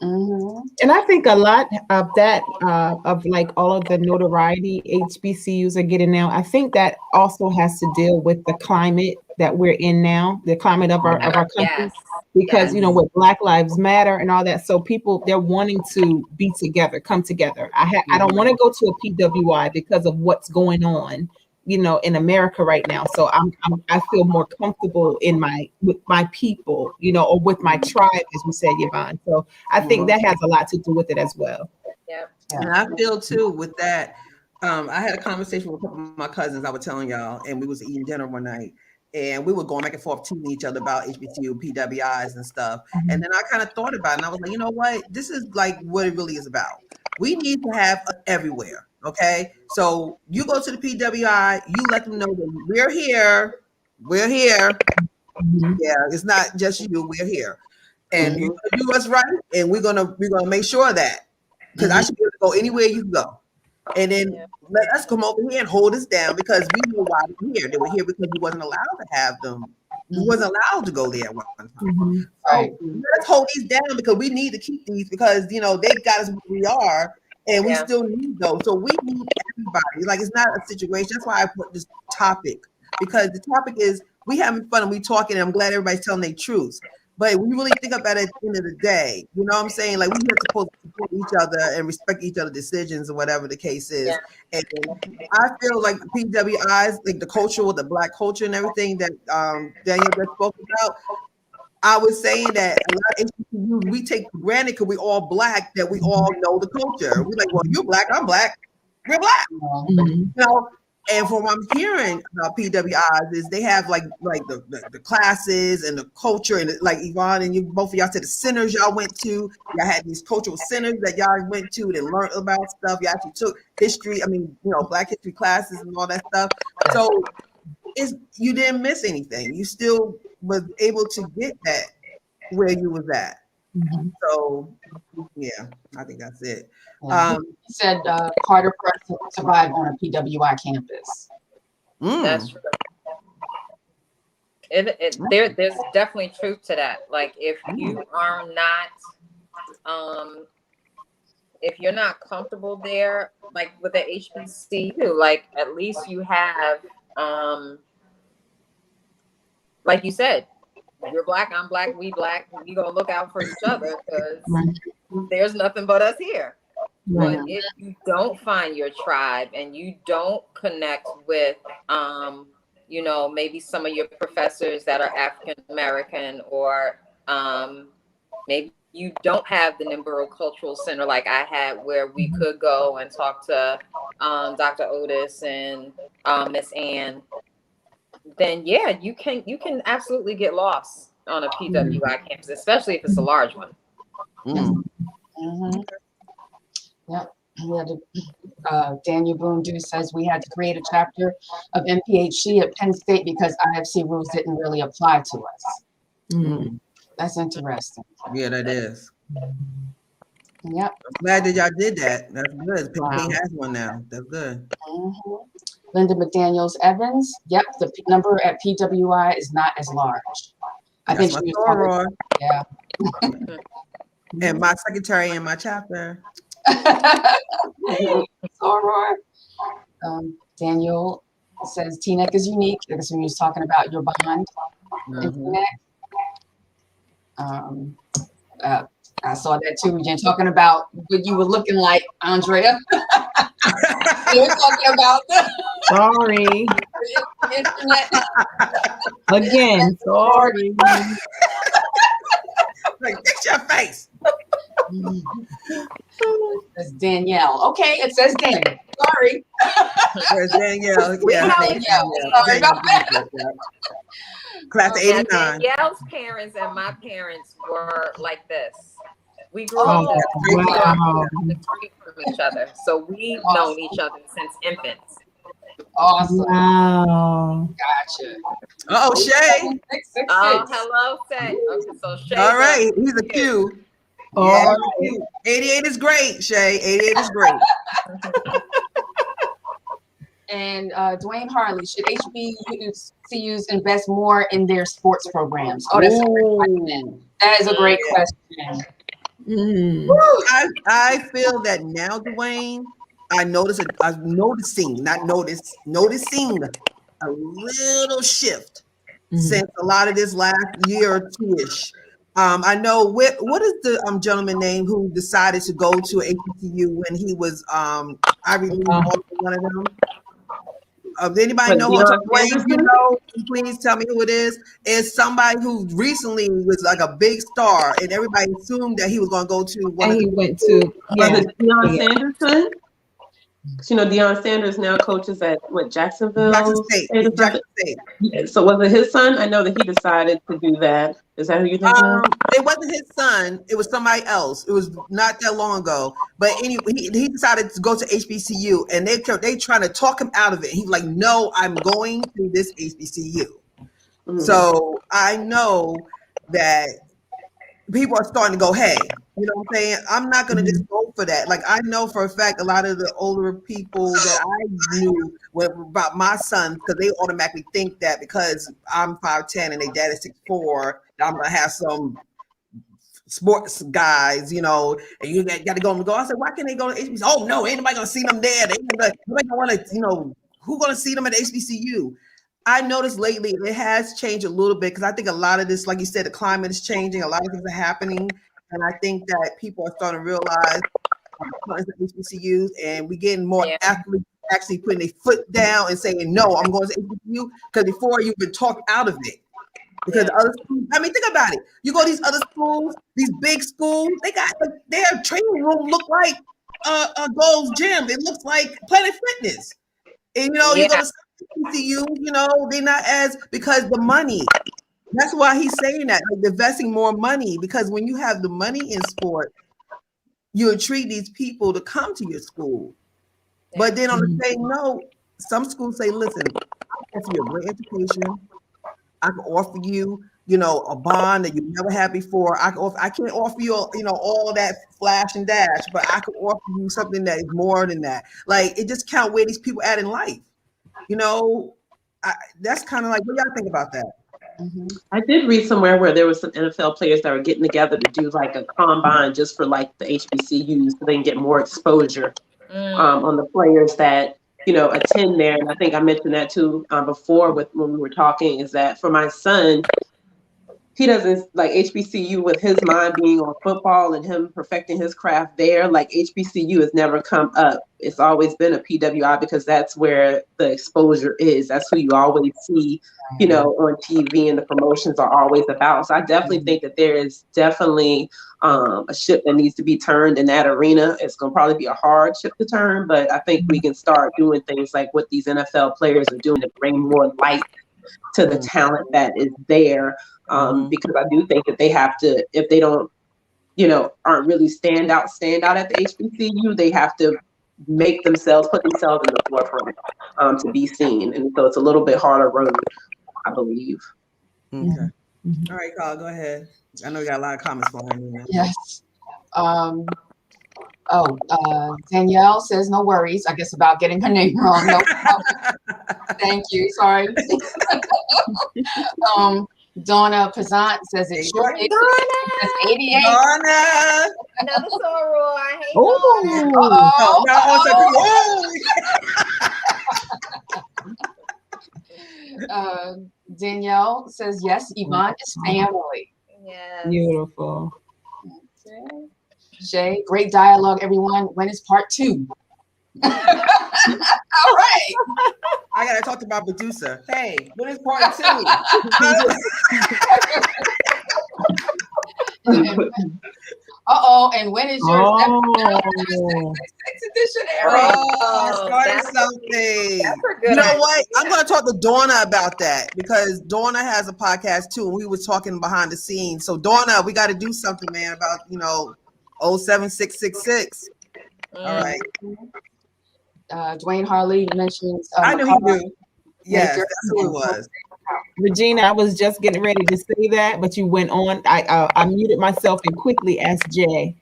Mm-hmm. And I think a lot of that, of like all of the notoriety HBCUs are getting now, I think that also has to deal with the climate that we're in now, the climate of our country. Yes. Because Yes. with Black Lives Matter and all that, so people, they're wanting to be together, come together. I don't want to go to a PWI because of what's going on, in America right now. So I feel more comfortable with my people, or with my tribe, as we said, Yvonne. So I think that has a lot to do with it as well. Yeah. And I feel too with that. I had a conversation with a couple of my cousins. I was telling y'all, and we was eating dinner one night, and we were going back and forth teasing each other about HBCU, PWIs, and stuff. Mm-hmm. And then I kind of thought about it, and I was like, you know what? This is like what it really is about. We need to have everywhere. Okay, so you go to the PWI, you let them know that we're here. Mm-hmm. Yeah, it's not just you. We're here, and you're gonna do us right, and we're gonna make sure that because I should be able to go anywhere you can go, and then let us come over here and hold us down because we know why we're here. They were here because we wasn't allowed to have them. We wasn't allowed to go there at one time. Mm-hmm. Right. So let's hold these down because we need to keep these because they got us where we are. And we still need those. So we need everybody. Like, it's not a situation. That's why I put this topic. Because the topic is we having fun and we talking. And I'm glad everybody's telling their truths. But we really think about it at the end of the day. You know what I'm saying? Like, we're supposed to support each other and respect each other's decisions or whatever the case is. Yeah. And I feel like PWIs, like the culture, the Black culture and everything that Daniel just spoke about, I was saying that a lot of HBCUs we take for granted because we all Black, that we all know the culture. We're like, well, you're Black, I'm Black, we're Black. Mm-hmm. And from what I'm hearing about PWIs is they have like the classes and the culture and like Yvonne and you both of y'all said the centers y'all went to. Y'all had these cultural centers that y'all went to and learned about stuff. You actually took history, Black history classes and all that stuff. So you didn't miss anything. You still was able to get that where you was at. Mm-hmm. So yeah, I think that's it. He said harder for us to survive on a PWI campus. That's true. There's definitely truth to that. Like if you're not comfortable there, like with the HBCU, like at least you have, like you said, you're black, I'm black, we gonna look out for each other because there's nothing but us here. But if you don't find your tribe and you don't connect with, maybe some of your professors that are African American, or maybe you don't have the Nimboro Cultural Center like I had, where we could go and talk to Dr. Otis and Miss Ann, then yeah, you can absolutely get lost on a PWI campus, especially if it's a large one. Yep. We had to, Daniel Boone says we had to create a chapter of MPHC at Penn State because IFC rules didn't really apply to us. That's interesting. Yeah, that is. Yep. I'm glad that y'all did that. That's good. Penn has one now. That's good. Linda McDaniels Evans. Yep, the number at PWI is not as large. I think she was talking. Yeah. And my secretary in my chapter. Soror. Daniel says TNEC is unique. I guess when he was talking about your bond in TNEC. I saw that too. You're talking about what you were looking like, Andrea. You were talking about sorry. Internet. Again, sorry. Like, fix your face. That's Danielle. Okay, it says Daniel. Sorry. There's Danielle. Yeah, Danielle. Sorry about that. Class of 89. Danielle's parents and my parents were like this. We grew up the street from each other, so we've known each other since infants. Awesome. Wow. Gotcha. Oh, Shay. Oh, hello, Shay. Okay, so Shay. All right, he's a Q. Yeah, 88 is great, Shay. 88 is great. And Dwayne Harley, should HBCUs invest more in their sports programs? Oh, that's a great question. That is a great question. I feel that now, Dwayne, I'm noticing a little shift since a lot of this last year or two-ish. I know what is the gentleman name who decided to go to HBCU when he was Ivy League, one of them. Does anybody know who you know? Please tell me who it is. It's somebody who recently was like a big star, and everybody assumed that he was going to go to one. And he went to Deion Sanders' son. You know, Deion Sanders now coaches at Jacksonville. Jackson State. So was it his son? I know that he decided to do that. Is that who you think? It wasn't his son. It was somebody else. It was not that long ago. But anyway, he decided to go to HBCU, and they trying to talk him out of it. He's like, "No, I'm going to this HBCU." So I know that people are starting to go, "Hey, you know what I'm saying? I'm not going to just go for that." Like, I know for a fact a lot of the older people that I knew about my son, because they automatically think that because I'm 5'10" and their dad is 6'4", that I'm going to have some sports guys, you know, and you got to go and go. I said, why can't they go to HBCU? Oh, no, ain't nobody going to see them there. Nobody going to want to, you know, who going to see them at HBCU? I noticed lately it has changed a little bit because I think a lot of this, like you said, the climate is changing. A lot of things are happening. And I think that people are starting to realize HBCUs, and we're getting more athletes actually putting their foot down and saying, no, I'm going to HBCU, because before you've been talked out of it. Because other schools, I mean, think about it. You go to these other schools, these big schools, they got their training room look like a Gold's Gym. It looks like Planet Fitness. And you know, you go to HBCU, you know, they're not as, because the money. That's why he's saying that, like investing more money, because when you have the money in sport, you treat these people to come to your school. But then on the same note, some schools say, listen, I can offer you a great education. I can offer you, you know, a bond that you've never had before. I can't offer you, you know, all that flash and dash, but I can offer you something that is more than that. Like, it just count where these people at in life. You know, that's kind of like, what y'all think about that? I did read somewhere where there was some NFL players that were getting together to do like a combine just for like the HBCUs so they can get more exposure on the players that attend there. And I think I mentioned that too before when we were talking. Is that for my son? He doesn't like HBCU with his mind being on football and him perfecting his craft there. Like HBCU has never come up. It's always been a PWI because that's where the exposure is. That's who you always see, on TV, and the promotions are always about. So I definitely think that there is definitely a ship that needs to be turned in that arena. It's going to probably be a hard ship to turn, but I think we can start doing things like what these NFL players are doing to bring more light to the talent that is there. Because I do think that they have to, if they don't, aren't really stand out at the HBCU, they have to put themselves in the forefront to be seen. And so it's a little bit harder road, I believe. Okay. All right, Carl, go ahead. I know you got a lot of comments for me. Yes. Danielle says no worries, I guess, about getting her name wrong. No. Thank you. Sorry. Donna Pazant says it short. It's 88. Donna. Another sorrow. I hate Danielle says yes, Yvonne is family. Yes. Beautiful. Okay. Shay, great dialogue, everyone. When is part 2? All right. I gotta talk to my producer. Hey, when is part 2? And when is your 6 edition airing? Starting something. You know what? I'm gonna talk to Donna about that because Donna has a podcast too, and we were talking behind the scenes. So Donna, we got to do something, man, about 07666. All right. Dwayne Harley mentions. I knew he knew. Yes, that's who it was. Regina, I was just getting ready to say that, but you went on. I muted myself and quickly asked Jay.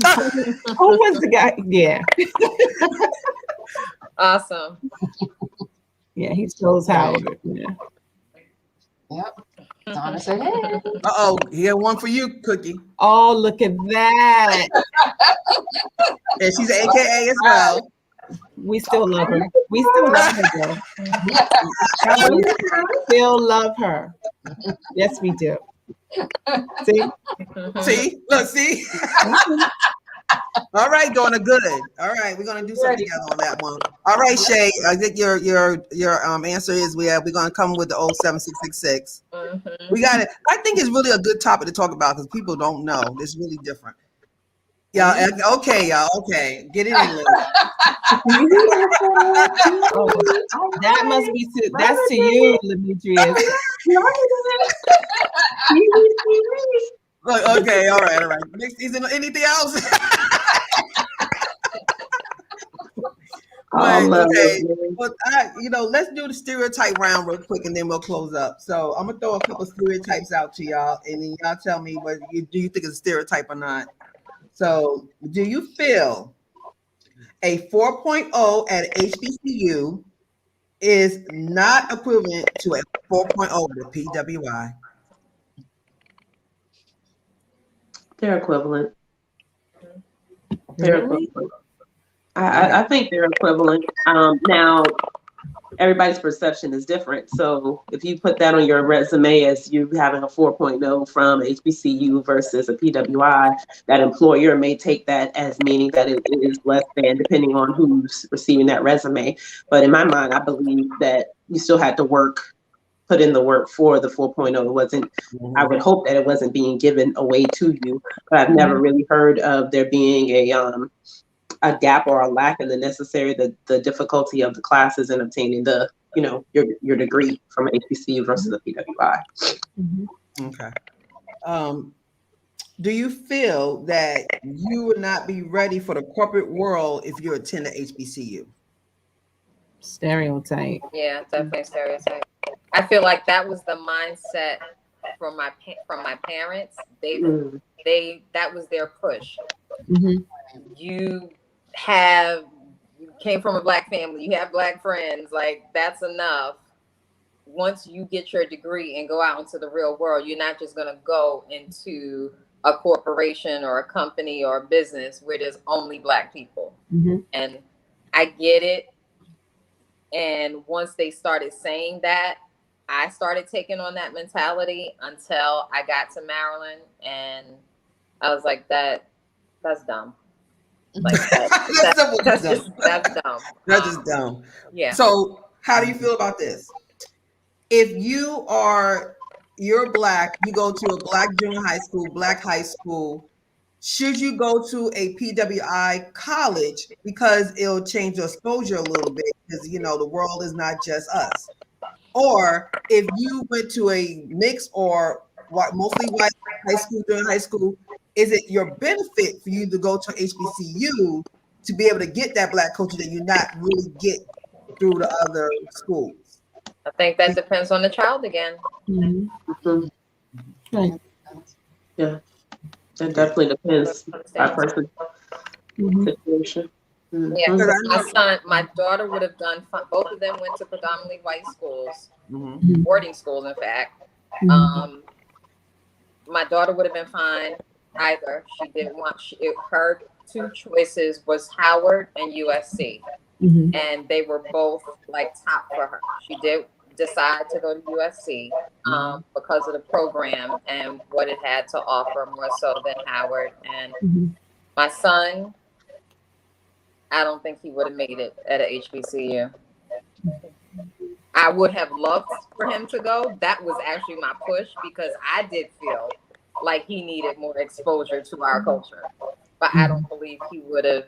Who was the guy? Yeah. Awesome. Yeah, he shows how. Yeah. Yep. Donna said, hey. He had one for you, Cookie. Oh, look at that. And she's an AKA as well. We still love her. We still love her, though. We still love her. Yes, we do. See? Look, see? All right, Donna, good. All right, we're gonna do something together on that one. All right, Shay, I think your answer is we're gonna come with the 07666. We got it. I think it's really a good topic to talk about because people don't know. It's really different. Yeah, okay, y'all. Okay, get it in. That must be that's to you, Demetrius. Okay, all right. Is there anything else? Okay. Well, let's do the stereotype round real quick, and then we'll close up. So I'm gonna throw a couple stereotypes out to y'all, and then y'all tell me whether do you think it's a stereotype or not. So, do you feel a 4.0 at HBCU is not equivalent to a 4.0 at PWI? They're equivalent. They're equivalent. I think they're equivalent. Now, everybody's perception is different. So if you put that on your resume as you having a 4.0 from HBCU versus a PWI, that employer may take that as meaning that it is less than, depending on who's receiving that resume. But in my mind, I believe that you still had to put in the work for the 4.0. It wasn't, I would hope that it wasn't being given away to you, but I've never really heard of there being a gap or a lack in the necessary, the difficulty of the classes and obtaining the, your degree from HBCU versus a PWI. Okay. Do you feel that you would not be ready for the corporate world if you attend a HBCU? Stereotype. Yeah, definitely stereotype. I feel like that was the mindset from my parents. That was their push. You came from a Black family, you have Black friends, like that's enough. once you get your degree and go out into the real world, you're not just going to go into a corporation or a company or a business where there's only Black people. Mm-hmm. And I get it. And once they started saying that, I started taking on that mentality until I got to Maryland, and I was like, that's dumb. Like that's dumb. That's just dumb. Yeah. So how do you feel about this? If you're Black, you go to a Black junior high school, Black high school, should you go to a PWI college because it'll change your exposure a little bit because, you know, the world is not just us? Or if you went to a mixed or mostly white high school, during high school, is it your benefit for you to go to HBCU to be able to get that Black culture that you not really get through the other schools? I think that depends on the child again. Mm-hmm. Right. Yeah, that definitely depends by person situation. Yeah, because my daughter would have done fine. Both of them went to predominantly white schools, boarding schools, in fact. My daughter would have been fine either. She didn't want, her two choices was Howard and USC. And they were both like top for her. She did decide to go to USC because of the program and what it had to offer more so than Howard. And my son, I don't think he would have made it at a HBCU. I would have loved for him to go. That was actually my push because I did feel like he needed more exposure to our culture. But I don't believe he would have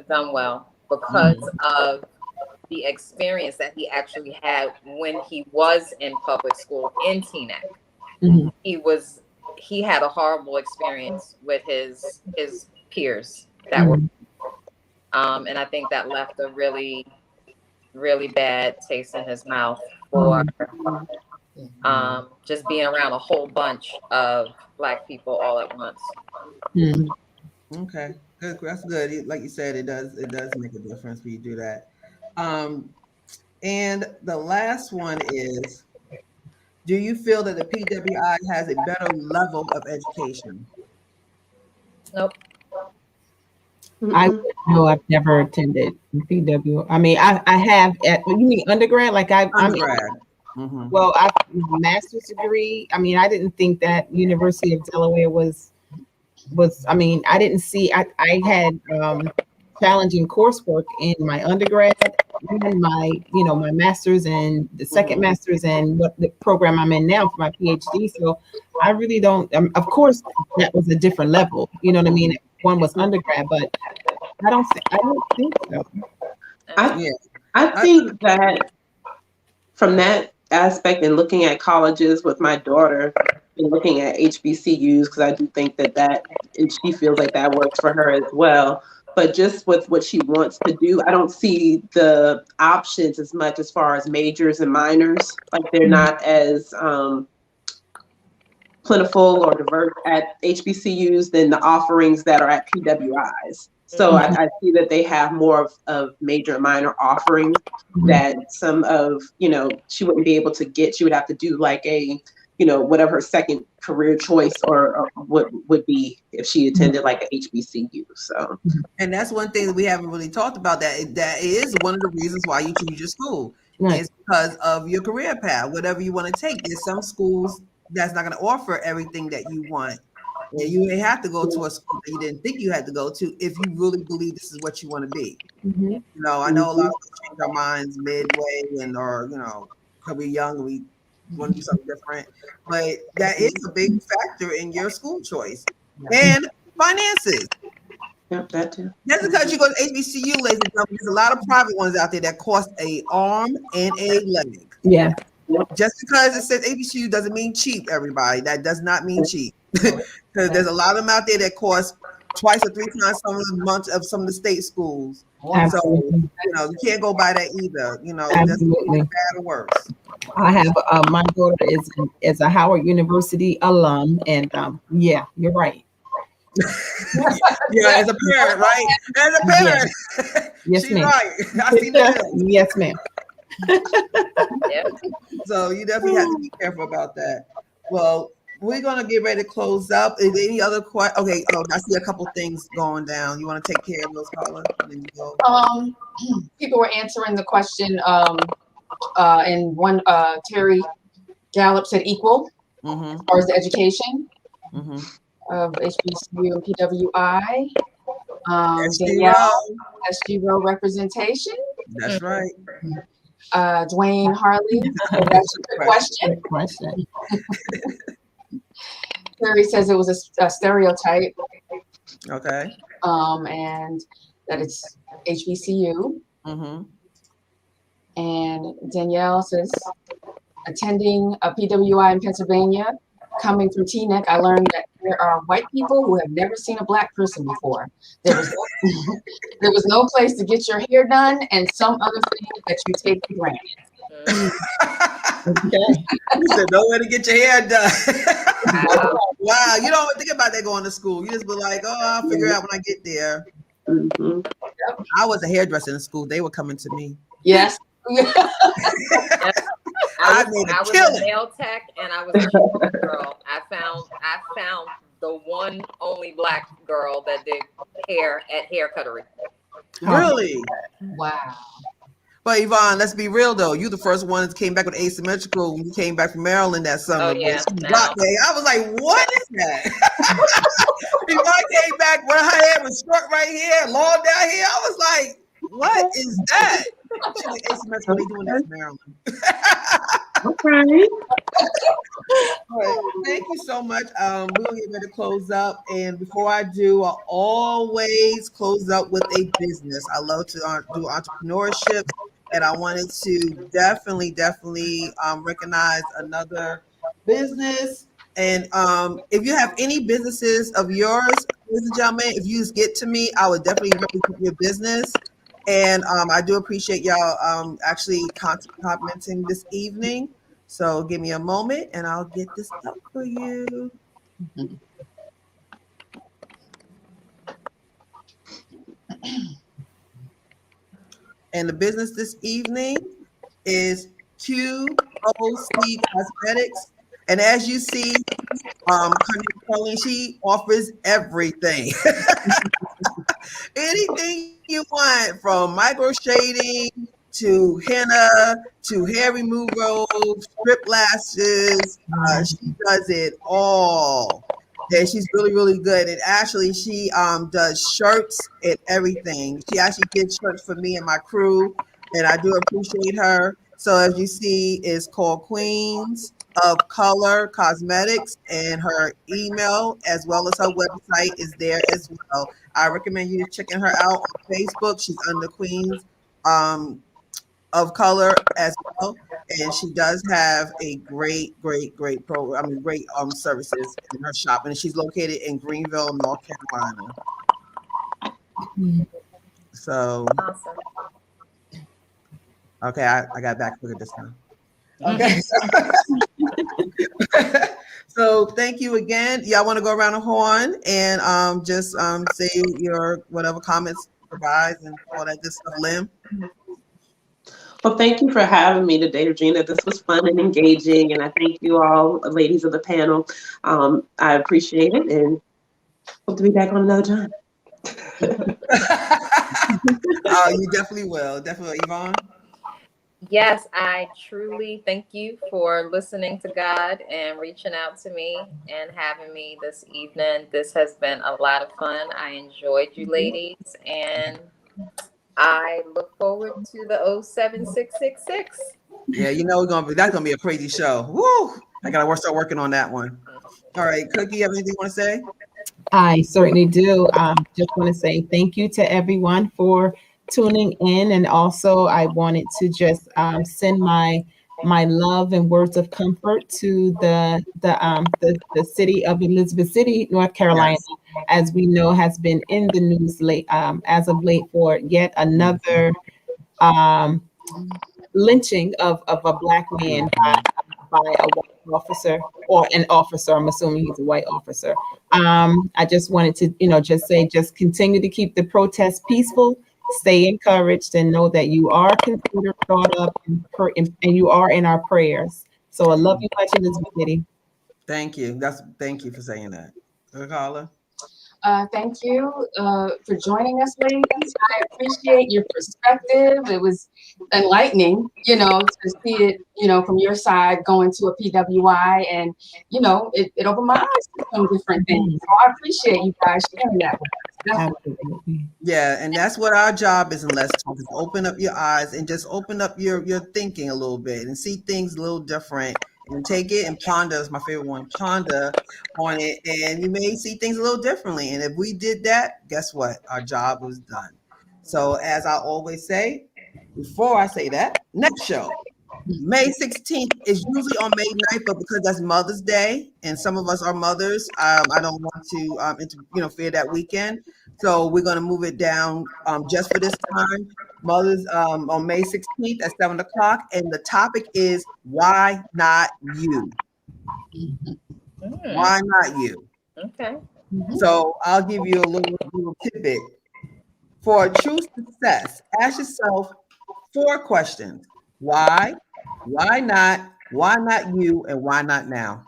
done well because of the experience that he actually had when he was in public school in TNEC. He had a horrible experience with his peers that were and I think that left a really, really bad taste in his mouth for just being around a whole bunch of Black people all at once. Okay, good. That's good. Like you said, it does make a difference when you do that. And the last one is, do you feel that the PWI has a better level of education? Nope. I've never attended PW. I mean, I have. You mean undergrad? Like Undergrad. Well, I master's degree. I mean, I didn't think that University of Delaware was. I mean, I didn't see. I had challenging coursework in my undergrad and my my master's and the second master's and what the program I'm in now for my PhD. So I really don't. Of course, that was a different level. You know what I mean? One was undergrad, but I don't think so. I think that from that aspect and looking at colleges with my daughter and looking at HBCUs, because I do think that and she feels like that works for her as well. But just with what she wants to do, I don't see the options as much as far as majors and minors. Like they're not as plentiful or diverse at HBCUs than the offerings that are at PWIs. So I see that they have more of major and minor offerings that some of, she wouldn't be able to get. She would have to do like a, whatever her second career choice or what would be if she attended like a HBCU. So, and that's one thing that we haven't really talked about. That is one of the reasons why you choose your school. It's because of your career path, whatever you want to take. There's some schools that's not going to offer everything that you want. And you may have to go to a school that you didn't think you had to go to if you really believe this is what you want to be. I know a lot of us change our minds midway or because we're young and we want to do something different. But that is a big factor in your school choice. And finances. Yep, that too. Just because you go to HBCU, ladies and gentlemen, there's a lot of private ones out there that cost an arm and a leg. Yeah. Just because it says HBCU doesn't mean cheap, everybody. That does not mean cheap. Because there's a lot of them out there that cost twice or three times some of the state schools. Absolutely. So you can't go by that either. Absolutely. Just bad or worse. I have my daughter is a Howard University alum, and yeah, you're right. Yeah, as a parent, right? As a parent, yes, she's ma'am. right. I see that. Yes, ma'am. Yep. So you definitely have to be careful about that. Well, we're gonna get ready to close up. Is there any other questions? Okay, I see a couple things going down. You want to take care of those, Carla? And then you go. People were answering the question, and one Terry Gallup said equal as far as the education of HBCU and PWI. Danielle, SG row representation. That's right. Dwayne Harley, so that's a good question. Good question. Terry says it was a stereotype, Okay. and that it's HBCU. And Danielle says, attending a PWI in Pennsylvania, coming from Teaneck, I learned that there are white people who have never seen a black person before. There was no place to get your hair done and some other things that you take for granted. Okay. You said nowhere to get your hair done. Wow. You don't think about that going to school. You just be like, oh, I'll figure it out when I get there. I was a hairdresser in school. They were coming to me. Yes. I was a nail tech and I was a children's girl. I found the one only black girl that did hair at hair cuttery. Really? Wow. But Yvonne, let's be real though. You the first one that came back with asymmetrical when you came back from Maryland that summer. Oh, yeah. Black day. I was like, what is that? Yvonne came back when her hair was short right here, long down here. I was like, what is that? She's like, asymmetrical, they doing that in Maryland. Okay. All right. Thank you so much. We're gonna get ready to close up. And before I do, I always close up with a business. I love to do entrepreneurship. And I wanted to definitely recognize another business. And if you have any businesses of yours, ladies and gentlemen, if you just get to me, I would definitely represent your business. And I do appreciate y'all actually commenting this evening. So give me a moment and I'll get this up for you. And the business this evening is QOC Cosmetics. And as you see, Colleen, she offers everything. Anything you want, from micro shading to henna to hair removal, strip lashes. She does it all. And she's really good. And actually, she does shirts and everything. She actually did shirts for me and my crew, and I do appreciate her. So as you see, it's called Queens of Color Cosmetics, and her email as well as her website is there as well. I recommend you checking her out on Facebook. She's under Queens of Color as well, and she does have a great program. I mean, great services in her shop, and she's located in Greenville, North Carolina. So, Awesome. okay, I got back quicker this time. Okay. So thank you again. Y'all want to go around the horn and just say your whatever comments, provides, and all that good stuff, Lim? Well, thank you for having me today, Regina. This was fun and engaging, and I thank you all, ladies of the panel. I appreciate it, and hope to be back on another time. Oh, you definitely will. Definitely, Yvonne. Yes, I truly thank you for listening to God and reaching out to me and having me this evening. This has been a lot of fun. I enjoyed you ladies, and I look forward to the 07666. Yeah, you know that's gonna be a crazy show. Woo! I gotta start working on that one. All right, Cookie, you have anything you want to say? I certainly do. Just want to say thank you to everyone for tuning in, and also I wanted to just send my love and words of comfort to the city of Elizabeth City, North Carolina, yes, as we know has been in the news as of late for yet another lynching of a Black man by a white officer, or an officer. I'm assuming he's a white officer. I just wanted to, just say, just continue to keep the protests peaceful Stay encouraged and know that you are considered, thought of, and you are in our prayers. So I love you much in this video. Thank you. Thank you for saying that. Carla? Thank you for joining us, ladies. I appreciate your perspective. It was enlightening, to see it, from your side going to a PWI, and it opened my eyes to some different things. So I appreciate you guys sharing that with us. Definitely. Absolutely. Yeah, and that's what our job is in Let's Talk, is open up your eyes and just open up your thinking a little bit and see things a little different and take it and ponder. Is my favorite one. Ponder on it, and you may see things a little differently. And if we did that, guess what? Our job was done. So as I always say, before I say that, next show. May 16th is usually on May 9th, but because that's Mother's Day and some of us are mothers, I don't want to interfere that weekend. So we're going to move it down just for this time. Mothers on May 16th at 7 o'clock. And the topic is why not you? Why not you? Okay. So I'll give you a little tidbit. For true success, ask yourself 4 questions. Why not you, and why not now?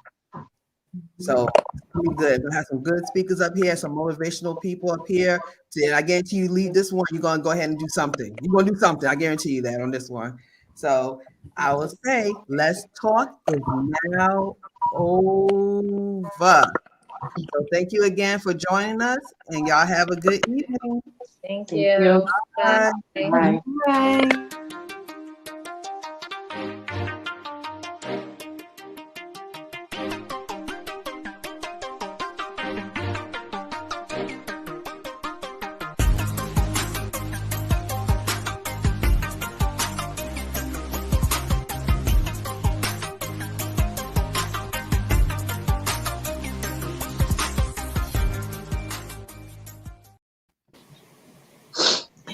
So it's gonna be good. We're gonna have some good speakers up here, some motivational people up here. And I guarantee you leave this one, you're gonna go ahead and do something. You're gonna do something. I guarantee you that on this one. So I will say, Let's Talk is now over. So thank you again for joining us, and y'all have a good evening. Thank Thank you. you. Bye. Bye. Bye. Bye.